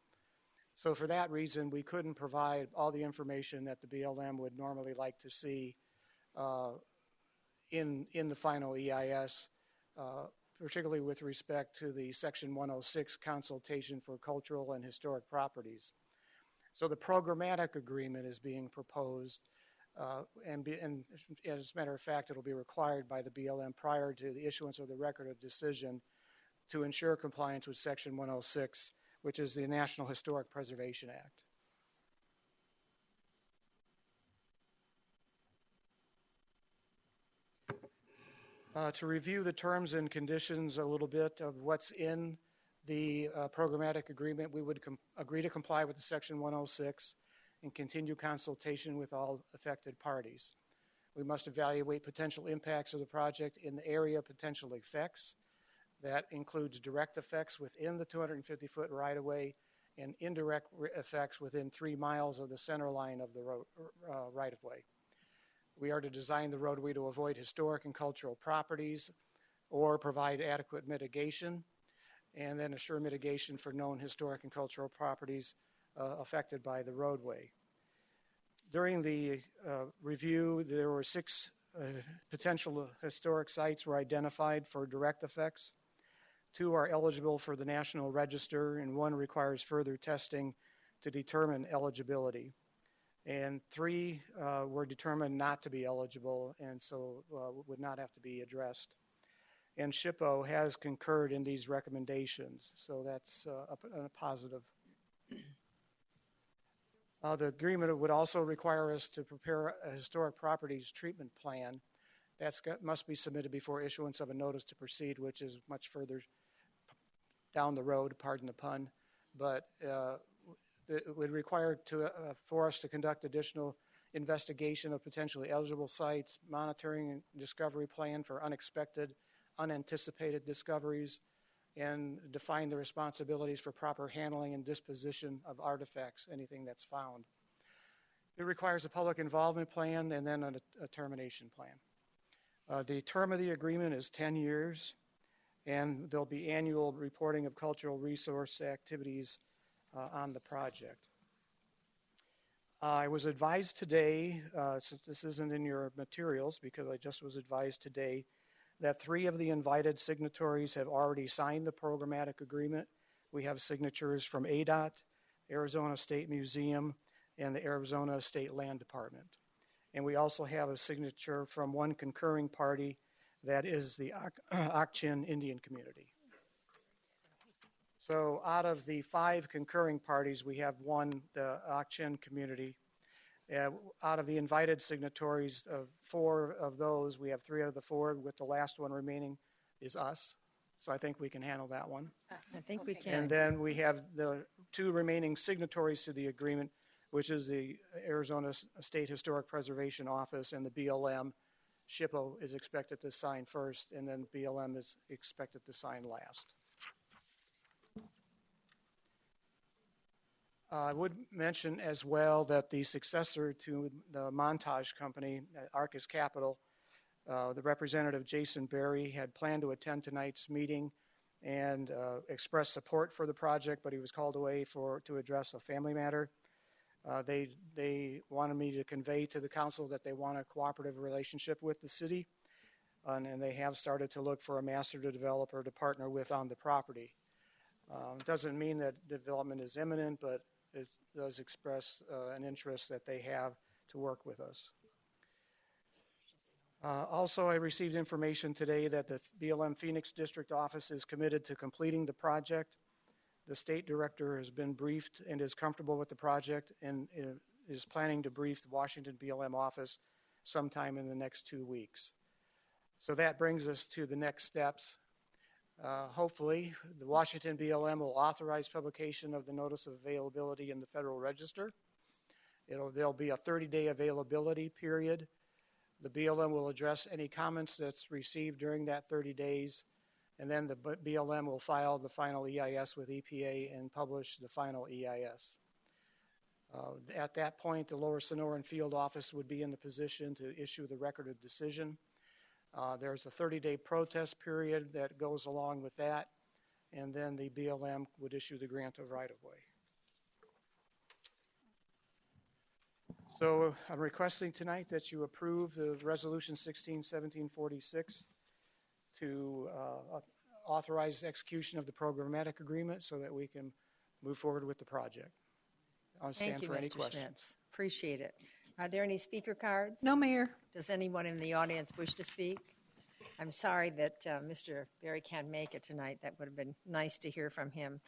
So for that reason, we couldn't provide all the information that the BLM would normally like to see in the final EIS, particularly with respect to the Section 106 consultation for cultural and historic properties. So the programmatic agreement is being proposed, and as a matter of fact, it'll be required by the BLM prior to the issuance of the record of decision to ensure compliance with Section 106, which is the National Historic Preservation Act. To review the terms and conditions a little bit of what's in the programmatic agreement, we would agree to comply with the Section 106 and continue consultation with all affected parties. We must evaluate potential impacts of the project in the area of potential effects. That includes direct effects within the 250-foot right-of-way and indirect effects within 3 miles of the center line of the road, right-of-way. We are to design the roadway to avoid historic and cultural properties or provide adequate mitigation, and then assure mitigation for known historic and cultural properties affected by the roadway. During the review, there were 6 potential historic sites were identified for direct effects. 2 are eligible for the National Register, and 1 requires further testing to determine eligibility. And 3 were determined not to be eligible, and so would not have to be addressed. And SHPO has concurred in these recommendations, so that's a positive. The agreement would also require us to prepare a historic properties treatment plan. That must be submitted before issuance of a notice to proceed, which is much further down the road, pardon the pun. But it would require for us to conduct additional investigation of potentially eligible sites, monitoring and discovery plan for unexpected, unanticipated discoveries, and define the responsibilities for proper handling and disposition of artifacts, anything that's found. It requires a public involvement plan and then a termination plan. The term of the agreement is 10 years, and there'll be annual reporting of cultural resource activities on the project. I was advised today, this isn't in your materials because I just was advised today, that 3 of the invited signatories have already signed the programmatic agreement. We have signatures from ADOT, Arizona State Museum, and the Arizona State Land Department. And we also have a signature from 1 concurring party, that is the Ak-Chin Indian community. So out of the 5 concurring parties, we have 1, the Ak-Chin community. Out of the invited signatories, of 4 of those, we have 3 out of the 4, with the last one remaining is us. So I think we can handle that one. I think we can. And then we have the 2 remaining signatories to the agreement, which is the Arizona State Historic Preservation Office and the BLM. SHPO is expected to sign first, and then BLM is expected to sign last. I would mention as well that the successor to the Montage Company, Arcus Capital, the representative Jason Berry had planned to attend tonight's meeting and express support for the project, but he was called away to address a family matter. They wanted me to convey to the council that they want a cooperative relationship with the city, and they have started to look for a master developer to partner with on the property. It doesn't mean that development is imminent, but it does express an interest that they have to work with us. Also, I received information today that the BLM Phoenix District Office is committed to completing the project. The state director has been briefed and is comfortable with the project and is planning to brief the Washington BLM office sometime in the next 2 weeks. So that brings us to the next steps. Hopefully, the Washington BLM will authorize publication of the Notice of Availability in the Federal Register. There'll be a 30-day availability period. The BLM will address any comments that's received during that 30 days, and then the BLM will file the final EIS with EPA and publish the final EIS. At that point, the Lower Sonoran Field Office would be in the position to issue the record of decision. There's a 30-day protest period that goes along with that, and then the BLM would issue the grant of right-of-way. So I'm requesting tonight that you approve the Resolution 16-1746 to authorize execution of the programmatic agreement so that we can move forward with the project. I'll stand for any questions. Schmitz. Appreciate it. Are there any speaker cards? No, Mayor. Does anyone in the audience wish to speak? I'm sorry that Mr. Berry can't make it tonight. That would have been nice to hear from him.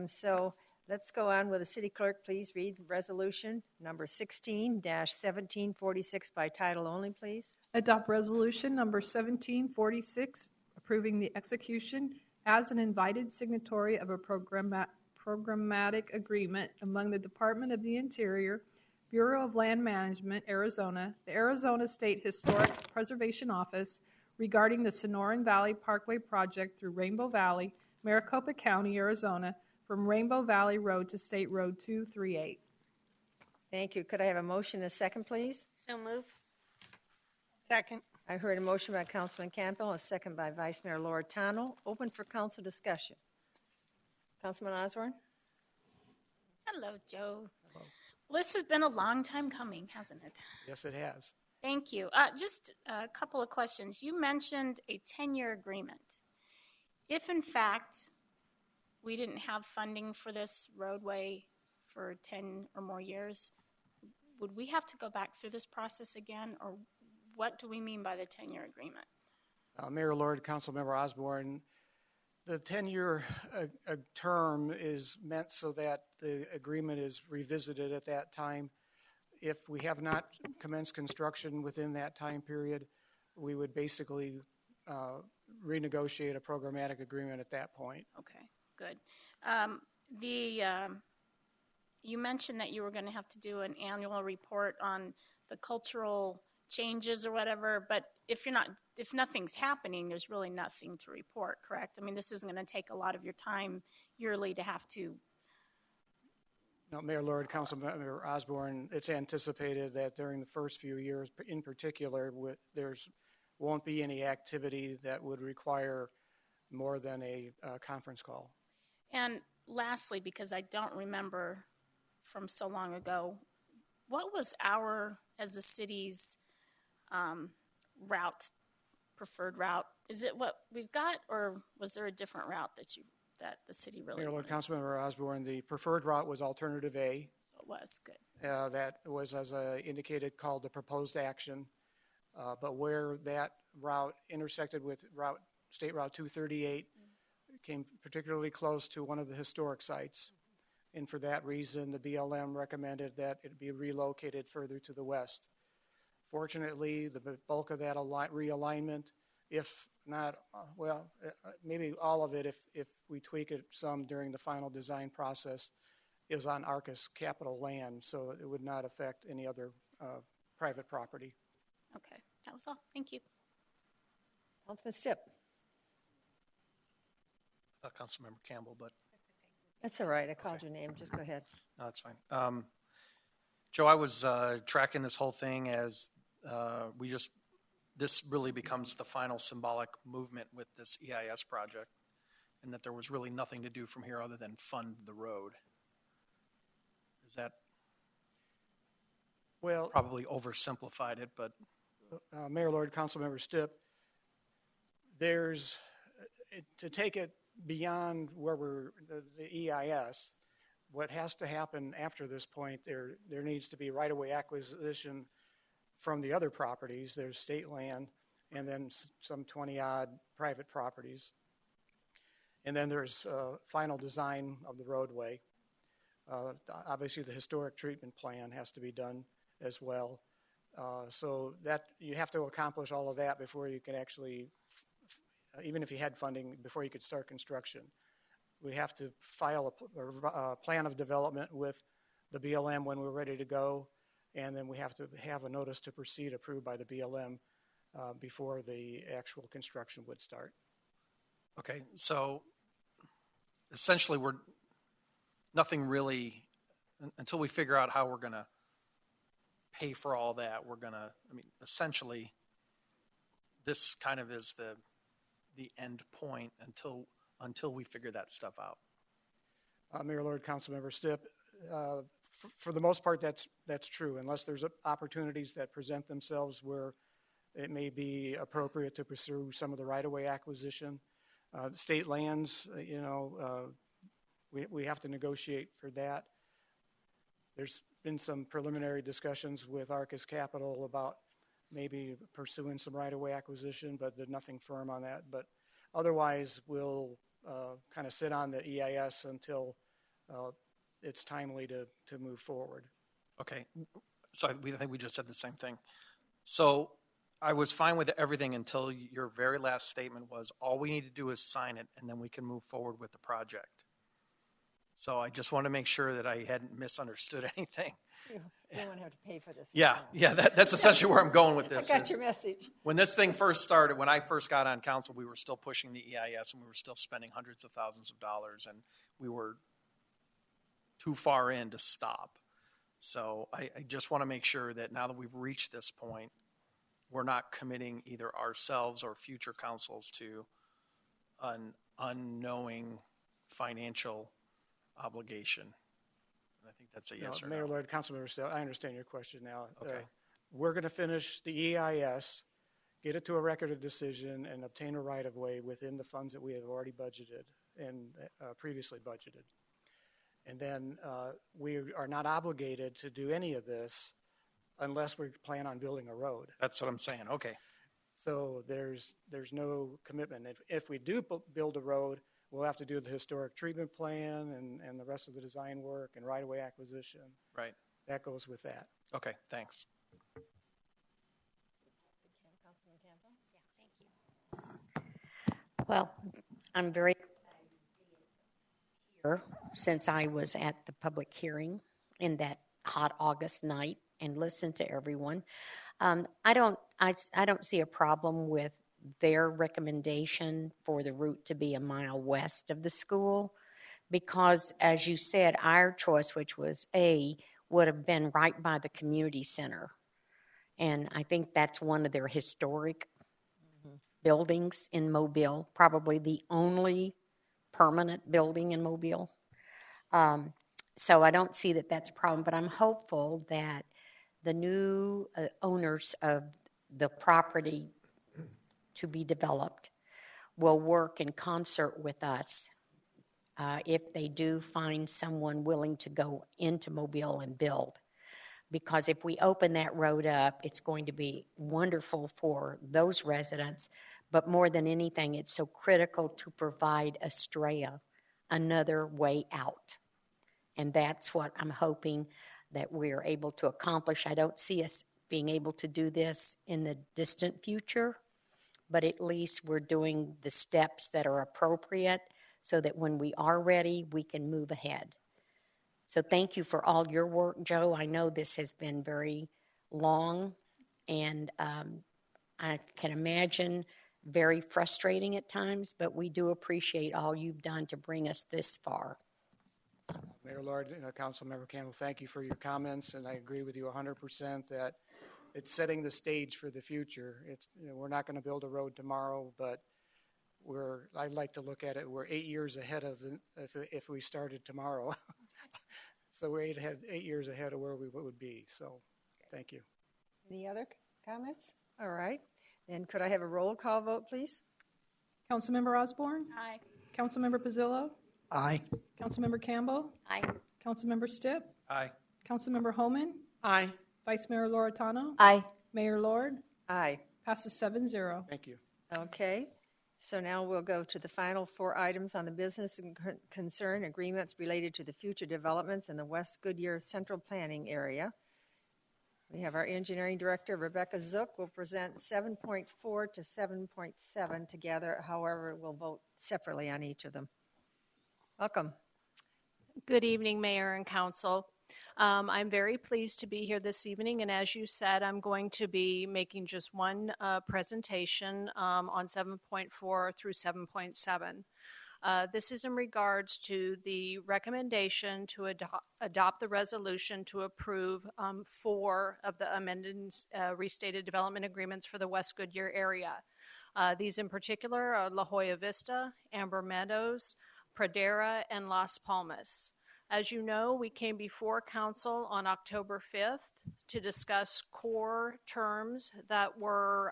So Let's go on with the city clerk. Please read resolution number 16-1746 by title only, please. Adopt resolution number 1746, approving the execution as an invited signatory of a programmatic agreement among the Department of the Interior, Bureau of Land Management, Arizona, the Arizona State Historic Preservation Office regarding the Sonoran Valley Parkway project through Rainbow Valley, Maricopa County, Arizona, from Rainbow Valley Road to State Road 238. Thank you. Could I have a motion and a second, please? So move. Second. I heard a motion by Councilman Campbell, a second by Vice Mayor Loretano. Open for council discussion. Councilman Osborne? Hello, Joe. Hello. Well, this has been a long time coming, hasn't it? Yes, it has. Thank you. Just a couple of questions. You mentioned a 10-year agreement. If, in fact, we didn't have funding for this roadway for 10 or more years, would we have to go back through this process again, or what do we mean by the 10-year agreement? Mayor Lord, Councilmember Osborne, the 10-year term is meant so that the agreement is revisited at that time. If we have not commenced construction within that time period, we would basically renegotiate a programmatic agreement at that point. Okay, good. You mentioned that you were going to have to do an annual report on the cultural changes or whatever, but if nothing's happening, there's really nothing to report, correct? I mean, this isn't going to take a lot of your time yearly to have to. No, Mayor Lord, Councilmember Osborne, it's anticipated that during the first few years, in particular, there's won't be any activity that would require more than a conference call. And lastly, because I don't remember from so long ago, what was as the city's preferred route? Is it what we've got, or was there a different route that the city really Mayor Lord, wanted? Councilmember Osborne, the preferred route was Alternative A. So it was good. That was, as I indicated, called the proposed action. But where that route intersected with State Route 238, came particularly close to one of the historic sites. And for that reason, the BLM recommended that it be relocated further to the west. Fortunately, the bulk of that realignment, if not, maybe all of it, if we tweak it some during the final design process, is on Arcus Capital land, so it would not affect any other private property. Okay, that was all. Thank you. Councilman Stipp. Councilmember Campbell, but That's all right. I called your name. Just go ahead. no, that's fine. Joe, I was tracking this whole thing as this really becomes the final symbolic movement with this EIS project, and that there was really nothing to do from here other than fund the road. Is that probably oversimplified it, but Mayor Lord, Councilmember Stipp, to take it beyond where the EIS, what has to happen after this point, there needs to be right-of-way acquisition from the other properties. There's state land and then some 20-odd private properties. And then there's final design of the roadway. Obviously, the historic treatment plan has to be done as well. So that you have to accomplish all of that before you can actually, even if you had funding, before you could start construction. We have to file a plan of development with the BLM when we're ready to go, and then we have to have a notice to proceed approved by the BLM before the actual construction would start. okay. So essentially, nothing really until we figure out how we're going to pay for all that. Essentially, this kind of is the end point until we figure that stuff out. Mayor Lord, Councilmember Stipp, for the most part, that's true, unless there's opportunities that present themselves where it may be appropriate to pursue some of the right-of-way acquisition. State lands, we have to negotiate for that. There's been some preliminary discussions with Arcus Capital about maybe pursuing some right-of-way acquisition, but there's nothing firm on that. But otherwise, we'll kind of sit on the EIS until it's timely to move forward. Okay. So I think we just said the same thing. So I was fine with everything until your very last statement was all we need to do is sign it and then we can move forward with the project. So I just want to make sure that I hadn't misunderstood anything. You don't want to have to pay for this. Yeah, that's essentially where I'm going with this. I got your message. When this thing first started, when I first got on council, we were still pushing the EIS and we were still spending hundreds of thousands of dollars, and we were too far in to stop. So I just want to make sure that now that we've reached this point, we're not committing either ourselves or future councils to an unknowing financial obligation. I think that's a yes or Mayor no. Lloyd, Councilmember Still, I understand your question now. Okay. We're going to finish the EIS, get it to a record of decision, and obtain a right-of-way within the funds that we have already budgeted and previously budgeted. And then we are not obligated to do any of this unless we plan on building a road. That's what I'm saying. Okay. So there's no commitment. If we do build a road, we'll have to do the historic treatment plan and the rest of the design work and right-of-way acquisition. Right. That goes with that. Okay, thanks. Well, I'm very excited to see it here since I was at the public hearing in that hot August night and listened to everyone. I don't see a problem with their recommendation for the route to be a mile west of the school because, as you said, our choice, which was A, would have been right by the community center. And I think that's one of their historic buildings in Mobile, probably the only permanent building in Mobile. So I don't see that that's a problem, but I'm hopeful that the new owners of the property to be developed will work in concert with us if they do find someone willing to go into Mobile and build. Because if we open that road up, it's going to be wonderful for those residents, but more than anything, it's so critical to provide Estrella another way out. And that's what I'm hoping that we're able to accomplish. I don't see us being able to do this in the distant future, but at least we're doing the steps that are appropriate so that when we are ready, we can move ahead. So thank you for all your work, Joe. I know this has been very long, and I can imagine very frustrating at times, but we do appreciate all you've done to bring us this far. Mayor Lord, Councilmember Campbell, thank you for your comments, and I agree with you 100% that it's setting the stage for the future. It's, we're not going to build a road tomorrow, but I'd like to look at it, we're 8 years ahead of if we started tomorrow. So we're 8 years ahead of where we would be. So thank you. Any other comments? All right. Then could I have a roll call vote, please? Councilmember Osborne? Aye. Councilmember Pizzillo? Aye. Councilmember Campbell? Aye. Councilmember Stipp? Aye. Councilmember Homan? Aye. Vice Mayor Loretano? Aye. Mayor Lord? Aye. Passes 7-0. Thank you. Okay. So now we'll go to the final 4 items on the business and concern agreements related to the future developments in the West Goodyear Central Planning Area. We have our engineering director, Rebecca Zook, will present 7.4 to 7.7 together. However, we'll vote separately on each of them. Welcome. Good evening, Mayor and Council. I'm very pleased to be here this evening, and as you said, I'm going to be making just one presentation on 7.4 through 7.7. This is in regards to the recommendation to adopt the resolution to approve 4 of the amended restated development agreements for the West Goodyear area. These in particular are La Jolla Vista, Amber Meadows, Pradera, and Las Palmas. As you know, we came before Council on October 5th to discuss core terms that were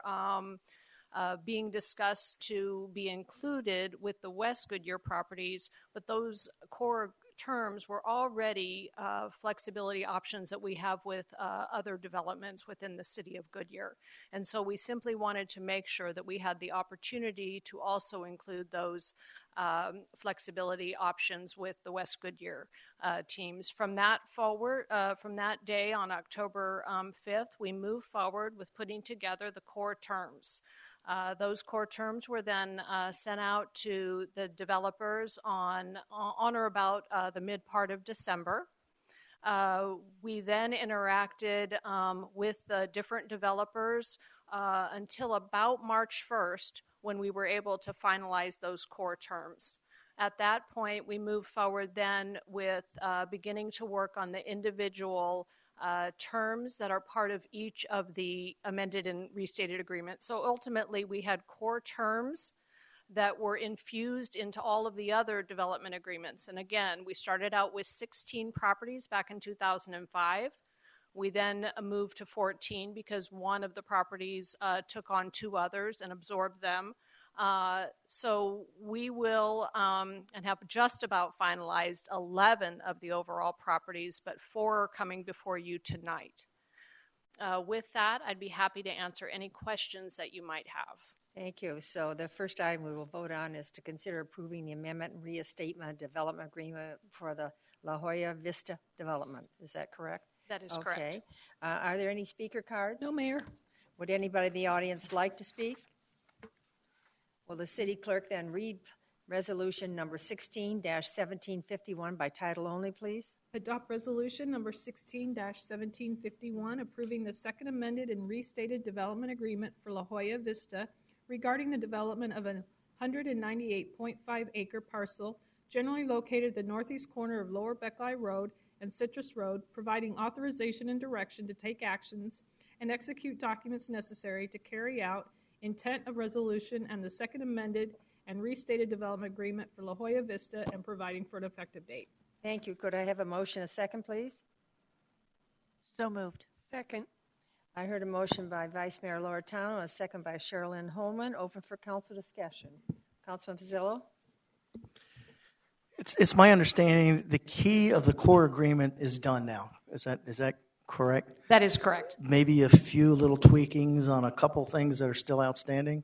being discussed to be included with the West Goodyear properties, but those core terms were already flexibility options that we have with other developments within the city of Goodyear. And so we simply wanted to make sure that we had the opportunity to also include those flexibility options with the West Goodyear teams. From that forward, from that day on October 5th, we moved forward with putting together the core terms. Those core terms were then sent out to the developers on or about the mid part of December. We then interacted with the different developers until about March 1st, when we were able to finalize those core terms. At that point, we moved forward then with beginning to work on the individual terms that are part of each of the amended and restated agreements. So ultimately, we had core terms that were infused into all of the other development agreements. And again, we started out with 16 properties back in 2005. We then moved to 14 because one of the properties took on 2 others and absorbed them. So we will and have just about finalized 11 of the overall properties, but 4 are coming before you tonight. With that, I'd be happy to answer any questions that you might have. Thank you. So the first item we will vote on is to consider approving the amendment and restatement development agreement for the La Jolla Vista development. Is that correct? That is okay. correct. Are there any speaker cards? No, Mayor. Would anybody in the audience like to speak? Will the city clerk then read resolution number 16-1751 by title only, please? Adopt resolution number 16-1751 approving the second amended and restated development agreement for La Jolla Vista regarding the development of a 198.5-acre parcel generally located at the northeast corner of Lower Buckeye Road and Citrus Road, providing authorization and direction to take actions and execute documents necessary to carry out intent of resolution and the second amended and restated development agreement for La Jolla Vista and providing for an effective date. Thank you. Could I have a motion, a second, please? So moved. Second. I heard a motion by Vice Mayor Loretano, a second by Sherilyn Holman. Open for council discussion. Councilman Pizzillo? It's my understanding the key of the core agreement is done now. Is that correct? That is correct. Maybe a few little tweakings on a couple things that are still outstanding?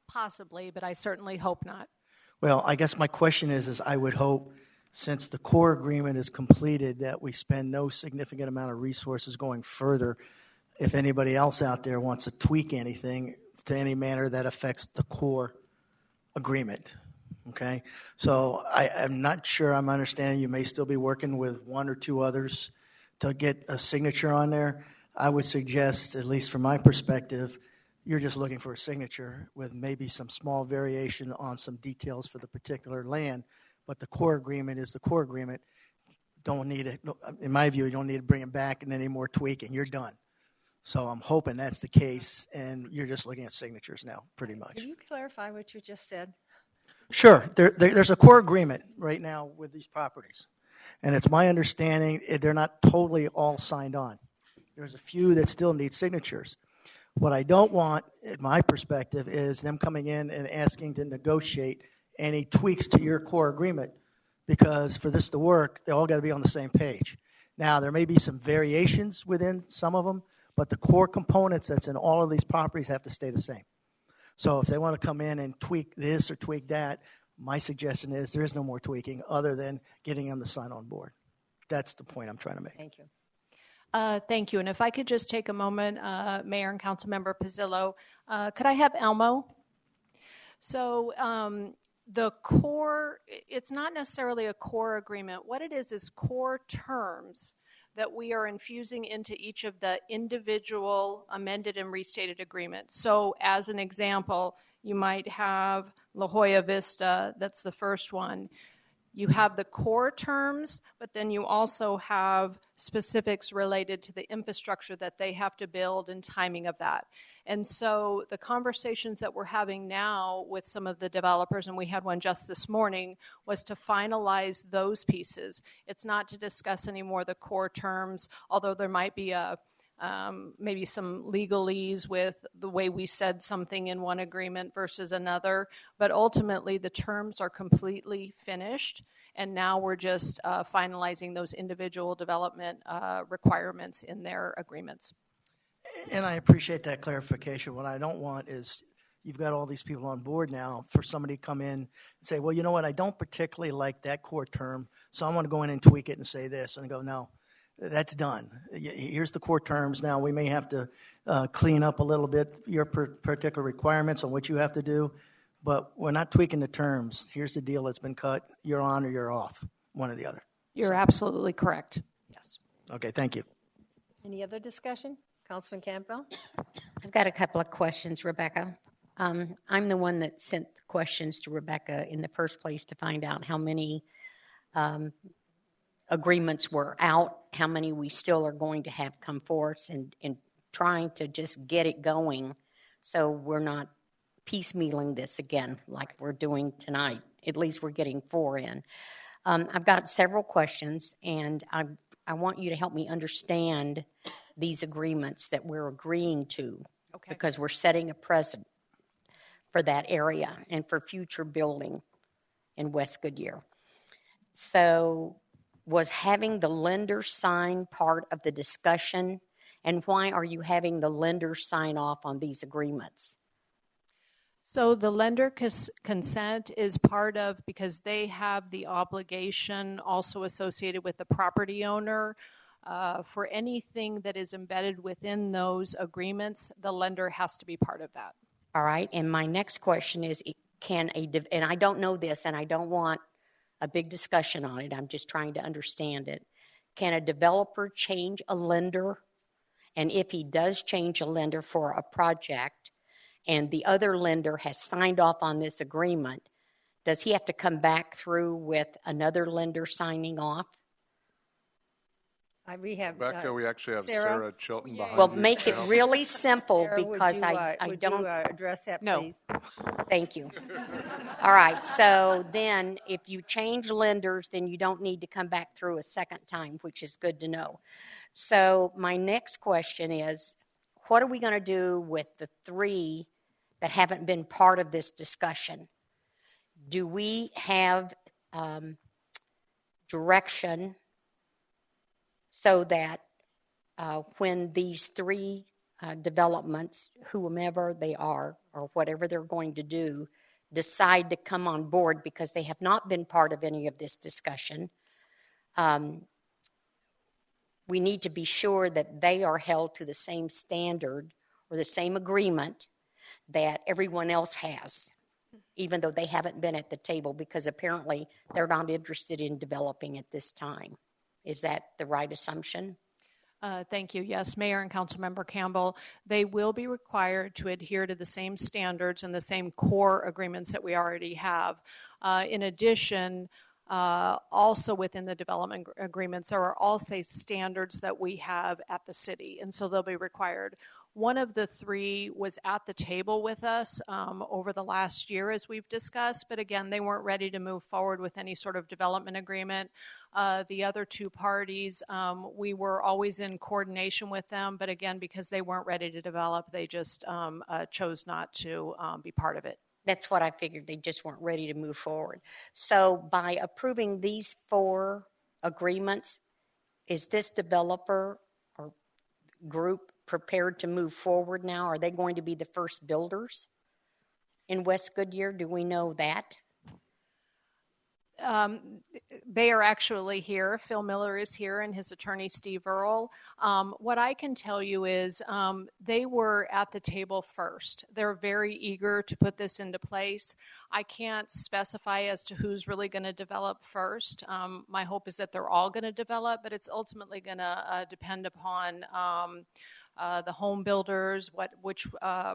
Possibly, but I certainly hope not. Well, I guess my question is I would hope, since the core agreement is completed, that we spend no significant amount of resources going further if anybody else out there wants to tweak anything to any manner that affects the core agreement. Okay? So I'm not sure I'm understanding. You may still be working with 1 or 2 others to get a signature on there. I would suggest, at least from my perspective, you're just looking for a signature with maybe some small variation on some details for the particular land. But the core agreement is the core agreement. Don't need it. In my view, you don't need to bring it back and any more tweaking. You're done. So I'm hoping that's the case, and you're just looking at signatures now, pretty much. Can you clarify what you just said? Sure. There's a core agreement right now with these properties. And it's my understanding they're not totally all signed on. There's a few that still need signatures. What I don't want, in my perspective, is them coming in and asking to negotiate any tweaks to your core agreement, because for this to work, they all got to be on the same page. Now, there may be some variations within some of them, but the core components that's in all of these properties have to stay the same. So if they want to come in and tweak this or tweak that, my suggestion is there is no more tweaking other than getting them to sign on board. That's the point I'm trying to make. Thank you. Thank you. And if I could just take a moment, Mayor and Councilmember Pizzillo, could I have Elmo? So the core, it's not necessarily a core agreement. What it is core terms that we are infusing into each of the individual amended and restated agreements. So as an example, you might have La Jolla Vista, that's the first one. You have the core terms, but then you also have specifics related to the infrastructure that they have to build and timing of that. And so the conversations that we're having now with some of the developers, and we had one just this morning, was to finalize those pieces. It's not to discuss anymore the core terms, although there might be a maybe some legalese with the way we said something in one agreement versus another. But ultimately, the terms are completely finished, and now we're just finalizing those individual development requirements in their agreements. And I appreciate that clarification. What I don't want is you've got all these people on board now for somebody to come in and say, well, you know what, I don't particularly like that core term, so I want to go in and tweak it and say this. And go, no, that's done. Here's the core terms. Now we may have to clean up a little bit your particular requirements on what you have to do, but we're not tweaking the terms. Here's the deal that's been cut. You're on or you're off, one or the other. You're absolutely correct. Yes. Okay, thank you. Any other discussion? Councilman Campbell? I've got a couple of questions, Rebecca. I'm the one that sent the questions to Rebecca in the first place to find out how many agreements were out, how many we still are going to have come forth, and trying to just get it going so we're not piecemealing this again like we're doing tonight. At least we're getting 4 in. I've got several questions, and I want you to help me understand these agreements that we're agreeing to, because we're setting a precedent for that area and for future building in West Goodyear. So was having the lender sign part of the discussion, and why are you having the lender sign off on these agreements? So the lender consent is part of, because they have the obligation also associated with the property owner. For anything that is embedded within those agreements, the lender has to be part of that. All right, and my next question is, and I don't know this, and I don't want a big discussion on it, I'm just trying to understand it. Can a developer change a lender? And if he does change a lender for a project, and the other lender has signed off on this agreement, does he have to come back through with another lender signing off? We have Rebecca, we actually have Sarah Chilton behind Well, you. make it really simple, Sarah, because I would don't. you address that, No. please? Thank you. All right, so then if you change lenders, then you don't need to come back through a second time, which is good to know. So my next question is, what are we going to do with the 3 that haven't been part of this discussion? Do we have direction so that when these 3 developments, whomever they are or whatever they're going to do, decide to come on board because they have not been part of any of this discussion, we need to be sure that they are held to the same standard or the same agreement that everyone else has, even though they haven't been at the table, because apparently they're not interested in developing at this time. Is that the right assumption? Thank you. Yes, Mayor and Councilmember Campbell, they will be required to adhere to the same standards and the same core agreements that we already have. In addition, also within the development agreements, there are also standards that we have at the city, and so they'll be required. One of the 3 was at the table with us over the last year, as we've discussed, but again, they weren't ready to move forward with any sort of development agreement. The other 2 parties, we were always in coordination with them, but again, because they weren't ready to develop, they just chose not to be part of it. That's what I figured. They just weren't ready to move forward. So by approving these 4 agreements, is this developer or group prepared to move forward now? Are they going to be the first builders in West Goodyear? Do we know that? They are actually here. Phil Miller is here and his attorney, Steve Earle. What I can tell you is they were at the table first. They're very eager to put this into place. I can't specify as to who's really going to develop first. My hope is that they're all going to develop, but it's ultimately going to depend upon the home builders, which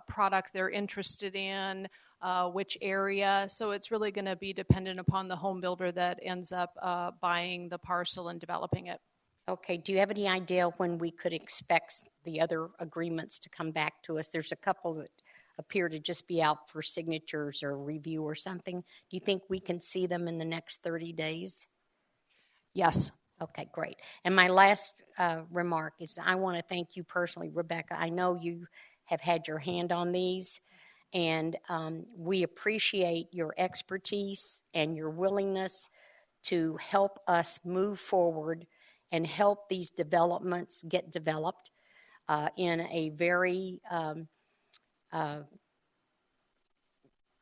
product they're interested in, which area. So it's really going to be dependent upon the home builder that ends up buying the parcel and developing it. Okay, do you have any idea when we could expect the other agreements to come back to us? There's a couple that appear to just be out for signatures or review or something. Do you think we can see them in the next 30 days? Yes. Okay, great. And my last remark is I want to thank you personally, Rebecca. I know you have had your hand on these, and we appreciate your expertise and your willingness to help us move forward and help these developments get developed in a very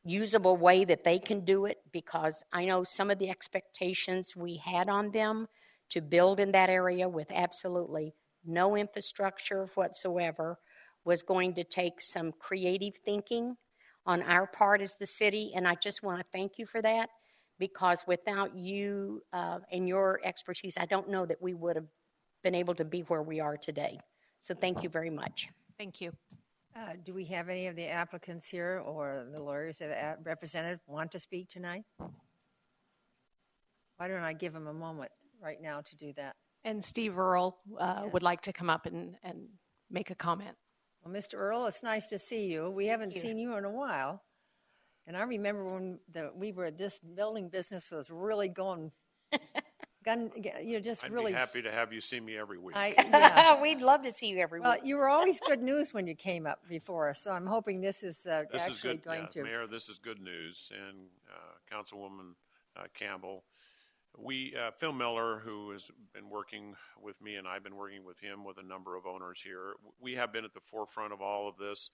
usable way that they can do it, because I know some of the expectations we had on them to build in that area with absolutely no infrastructure whatsoever was going to take some creative thinking on our part as the city, and I just want to thank you for that, because without you and your expertise, I don't know that we would have been able to be where we are today. So thank you very much. Thank you. Do we have any of the applicants here or the lawyers that have represented want to speak tonight? Why don't I give them a moment right now to do that? And Steve Earle would like to come up and make a comment. Well, Mr. Earle, it's nice to see you. We haven't seen you in a while. And I remember when this building business was really going, just I'd really. be happy to have you see me every week. We'd love to see you every week. Well, you were always good news when you came up before us, so I'm hoping this is This actually is good, going to. Mayor, this is good news. And Councilwoman Campbell, Phil Miller, who has been working with me, and I've been working with him with a number of owners here, we have been at the forefront of all of this.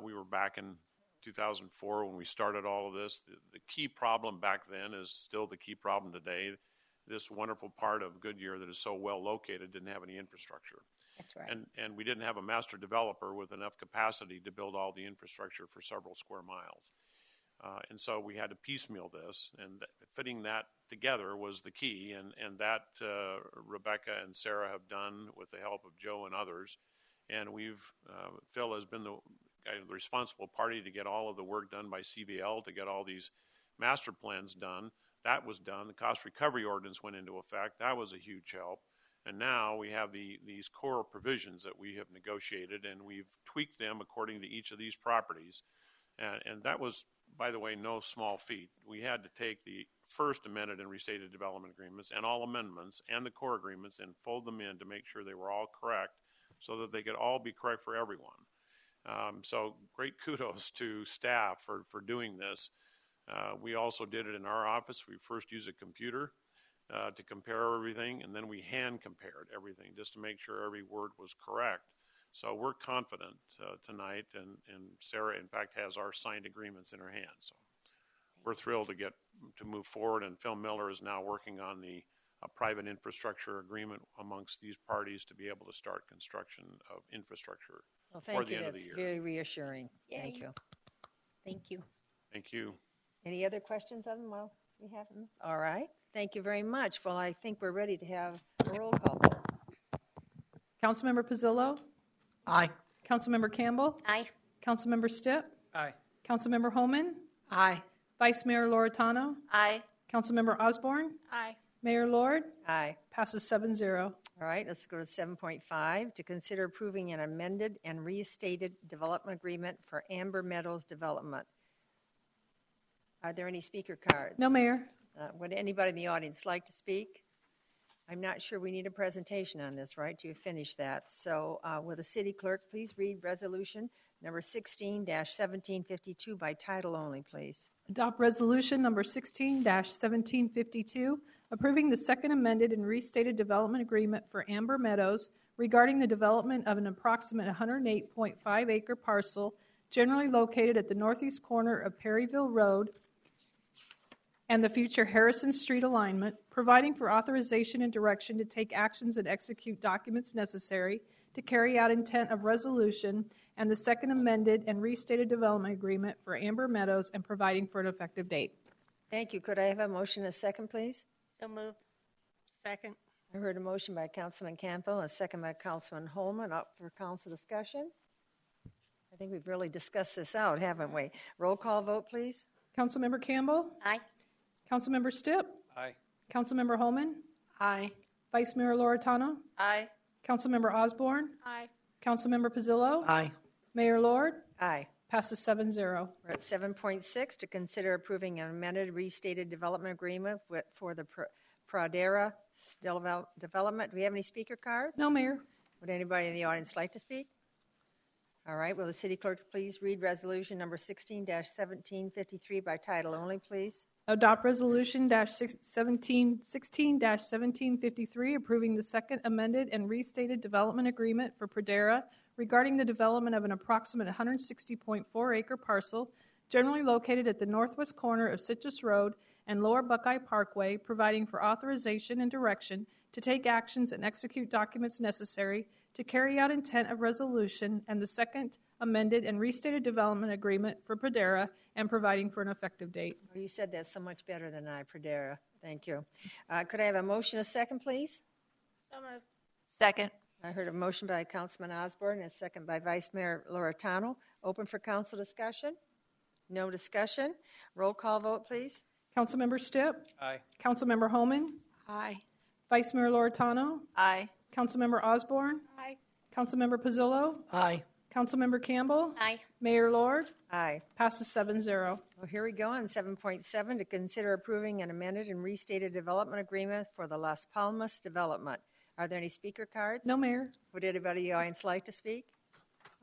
We were back in 2004 when we started all of this. The key problem back then is still the key problem today. This wonderful part of Goodyear that is so well located didn't have any infrastructure. That's right. And we didn't have a master developer with enough capacity to build all the infrastructure for several square miles. And so we had to piecemeal this, and fitting that together was the key, and that Rebecca and Sarah have done with the help of Joe and others. And Phil has been the responsible party to get all of the work done by CVL to get all these master plans done. That was done. The cost recovery ordinance went into effect. That was a huge help. And now we have these core provisions that we have negotiated, and we've tweaked them according to each of these properties. And that was, by the way, no small feat. We had to take the first amended and restated development agreements and all amendments and the core agreements and fold them in to make sure they were all correct so that they could all be correct for everyone. So great kudos to staff for doing this. We also did it in our office. We first used a computer to compare everything, and then we hand compared everything just to make sure every word was correct. So we're confident tonight, and Sarah, in fact, has our signed agreements in her hand. So we're thrilled to move forward, and Phil Miller is now working on a private infrastructure agreement amongst these parties to be able to start construction of infrastructure before the end of the year. That's very reassuring. Yay. Thank you. Thank you. Thank you. Any other questions of them while we have them? All right. Thank you very much. Well, I think we're ready to have a roll call. Councilmember Pizzillo? Aye. Councilmember Campbell? Aye. Councilmember Stipp? Aye. Councilmember Holman? Aye. Vice Mayor Loretano? Aye. Councilmember Osborne? Aye. Mayor Lord? Aye. Passes 7-0. All right, let's go to 7.5, to consider approving an amended and restated development agreement for Amber Meadows Development. Are there any speaker cards? No, Mayor. Would anybody in the audience like to speak? I'm not sure we need a presentation on this, right, to finish that. So will the city clerk please read resolution number 16-1752 by title only, please? Adopt resolution number 16-1752, approving the second amended and restated development agreement for Amber Meadows regarding the development of an approximate 108.5-acre parcel generally located at the northeast corner of Perryville Road and the future Harrison Street alignment, providing for authorization and direction to take actions and execute documents necessary to carry out intent of resolution, and the second amended and restated development agreement for Amber Meadows, and providing for an effective date. Thank you. Could I have a motion and a second, please? So moved. Second. I heard a motion by Councilman Campbell, a second by Councilman Holman. Up for council discussion. I think we've really discussed this out, haven't we? Roll call vote, please. Councilmember Campbell? Aye. Councilmember Stipp? Aye. Councilmember Holman? Aye. Vice Mayor Loretano? Aye. Councilmember Osborne? Aye. Councilmember Pizzillo? Aye. Mayor Lord? Aye. Passes 7-0. We're at 7.6 to consider approving an amended restated development agreement for the Pradera development. Do we have any speaker cards? No, Mayor. Would anybody in the audience like to speak? All right. Will the city clerk please read resolution number 16-1753 by title only, please? Adopt resolution 16-1753 approving the second amended and restated development agreement for Pradera regarding the development of an approximate 160.4 acre parcel generally located at the northwest corner of Citrus Road and Lower Buckeye Parkway, providing for authorization and direction to take actions and execute documents necessary to carry out intent of resolution and the second amended and restated development agreement for Pradera and providing for an effective date. Well, you said that so much better than I, Pradera. Thank you. Could I have a motion, a second, please? So moved. Second. I heard a motion by Councilman Osborne and a second by Vice Mayor Loretano. Open for council discussion? No discussion. Roll call vote, please. Councilmember Stipp? Aye. Councilmember Holman? Aye. Vice Mayor Loretano? Aye. Councilmember Osborne? Aye. Councilmember Pizzillo? Aye. Councilmember Campbell? Aye. Mayor Lord? Aye. Passes 7-0. Well, here we go on 7.7 to consider approving an amended and restated development agreement for the Las Palmas development. Are there any speaker cards? No, Mayor. Would anybody in the audience like to speak?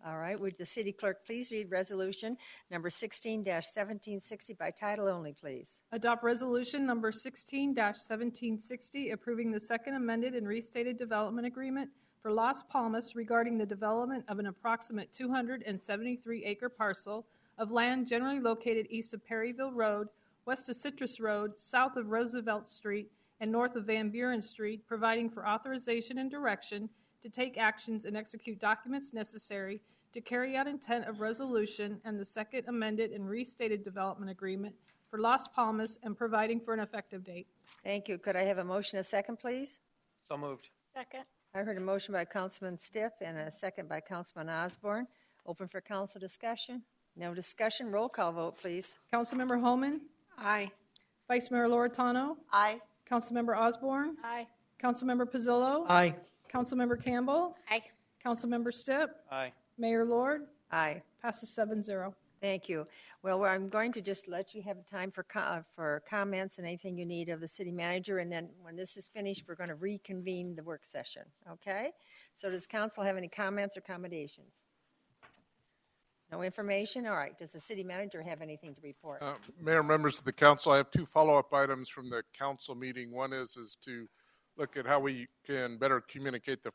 All right. Would the city clerk please read resolution number 16-1760 by title only, please? Adopt resolution number 16-1760 approving the second amended and restated development agreement for Las Palmas regarding the development of an approximate 273-acre parcel of land generally located east of Perryville Road, west of Citrus Road, south of Roosevelt Street, and north of Van Buren Street, providing for authorization and direction to take actions and execute documents necessary to carry out intent of resolution and the second amended and restated development agreement for Las Palmas and providing for an effective date. Thank you. Could I have a motion, a second, please? So moved. Second. I heard a motion by Councilman Stipp and a second by Councilman Osborne. Open for council discussion? No discussion. Roll call vote, please. Councilmember Holman? Aye. Vice Mayor Loretano? Aye. Councilmember Osborne? Aye. Councilmember Pizzillo? Aye. Councilmember Campbell? Aye. Councilmember Stipp? Aye. Mayor Lord? Aye. Passes 7-0. Thank you. Well, I'm going to just let you have time for comments and anything you need of the city manager, and then when this is finished, we're going to reconvene the work session, okay? So does council have any comments or accommodations? No information? All right. Does the city manager have anything to report? Mayor, members of the council, I have two follow-up items from the council meeting. One is to look at how we can better communicate the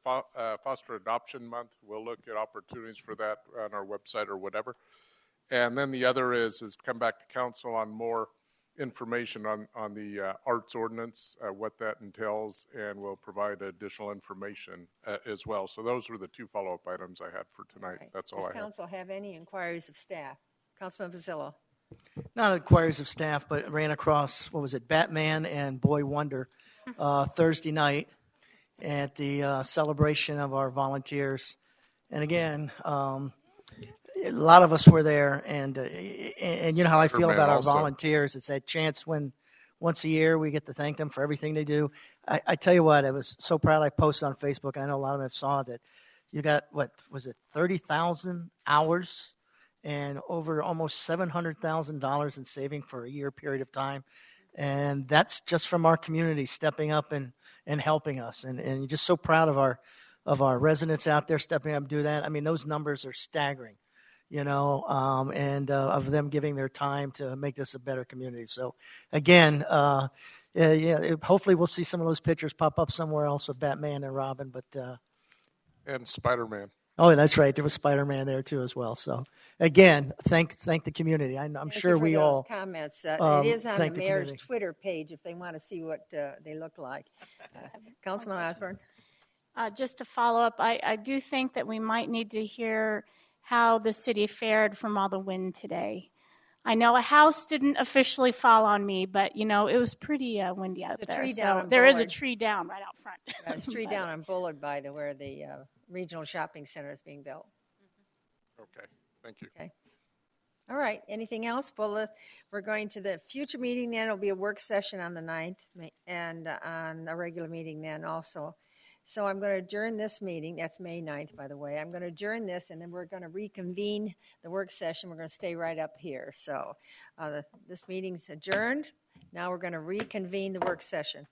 Foster Adoption Month. We'll look at opportunities for that on our website or whatever. And then the other is come back to council on more information on the arts ordinance, what that entails, and we'll provide additional information as well. So those were the two follow-up items I had for tonight. Right. That's all Does I have. council have any inquiries of staff? Councilman Pizzillo. Not inquiries of staff, but ran across, Batman and Boy Wonder Thursday night at the celebration of our volunteers. And again, a lot of us were there, and you know how I feel about our volunteers. It's that chance when once a year we get to thank them for everything they do. I tell you what, I was so proud. I posted on Facebook, and I know a lot of them have saw that. You got, 30,000 hours and over almost $700,000 in saving for a year period of time. And that's just from our community stepping up and helping us. And you're just so proud of our residents out there stepping up and do that. I mean, those numbers are staggering, and of them giving their time to make this a better community. So, again, hopefully we'll see some of those pictures pop up somewhere else with Batman and Robin. And Spider-Man. Oh, that's right. There was Spider-Man there, too, as well. So, again, thank the community. I'm sure we all comments. It is on the mayor's community. Twitter page if they want to see what they look like. Councilman Osborne. Just to follow up, I do think that we might need to hear how the city fared from all the wind today. I know a house didn't officially fall on me, but, it was pretty windy out there. So there is a tree down right out front. There's a tree down on Bullard by where the regional shopping center is being built. Okay. Thank you. Okay. All right. Anything else? Well, we're going to the future meeting then. It'll be a work session on the 9th and on a regular meeting then also. So I'm going to adjourn this meeting. That's May 9th, by the way. I'm going to adjourn this, and then we're going to reconvene the work session. We're going to stay right up here. So this meeting's adjourned. Now we're going to reconvene the work session.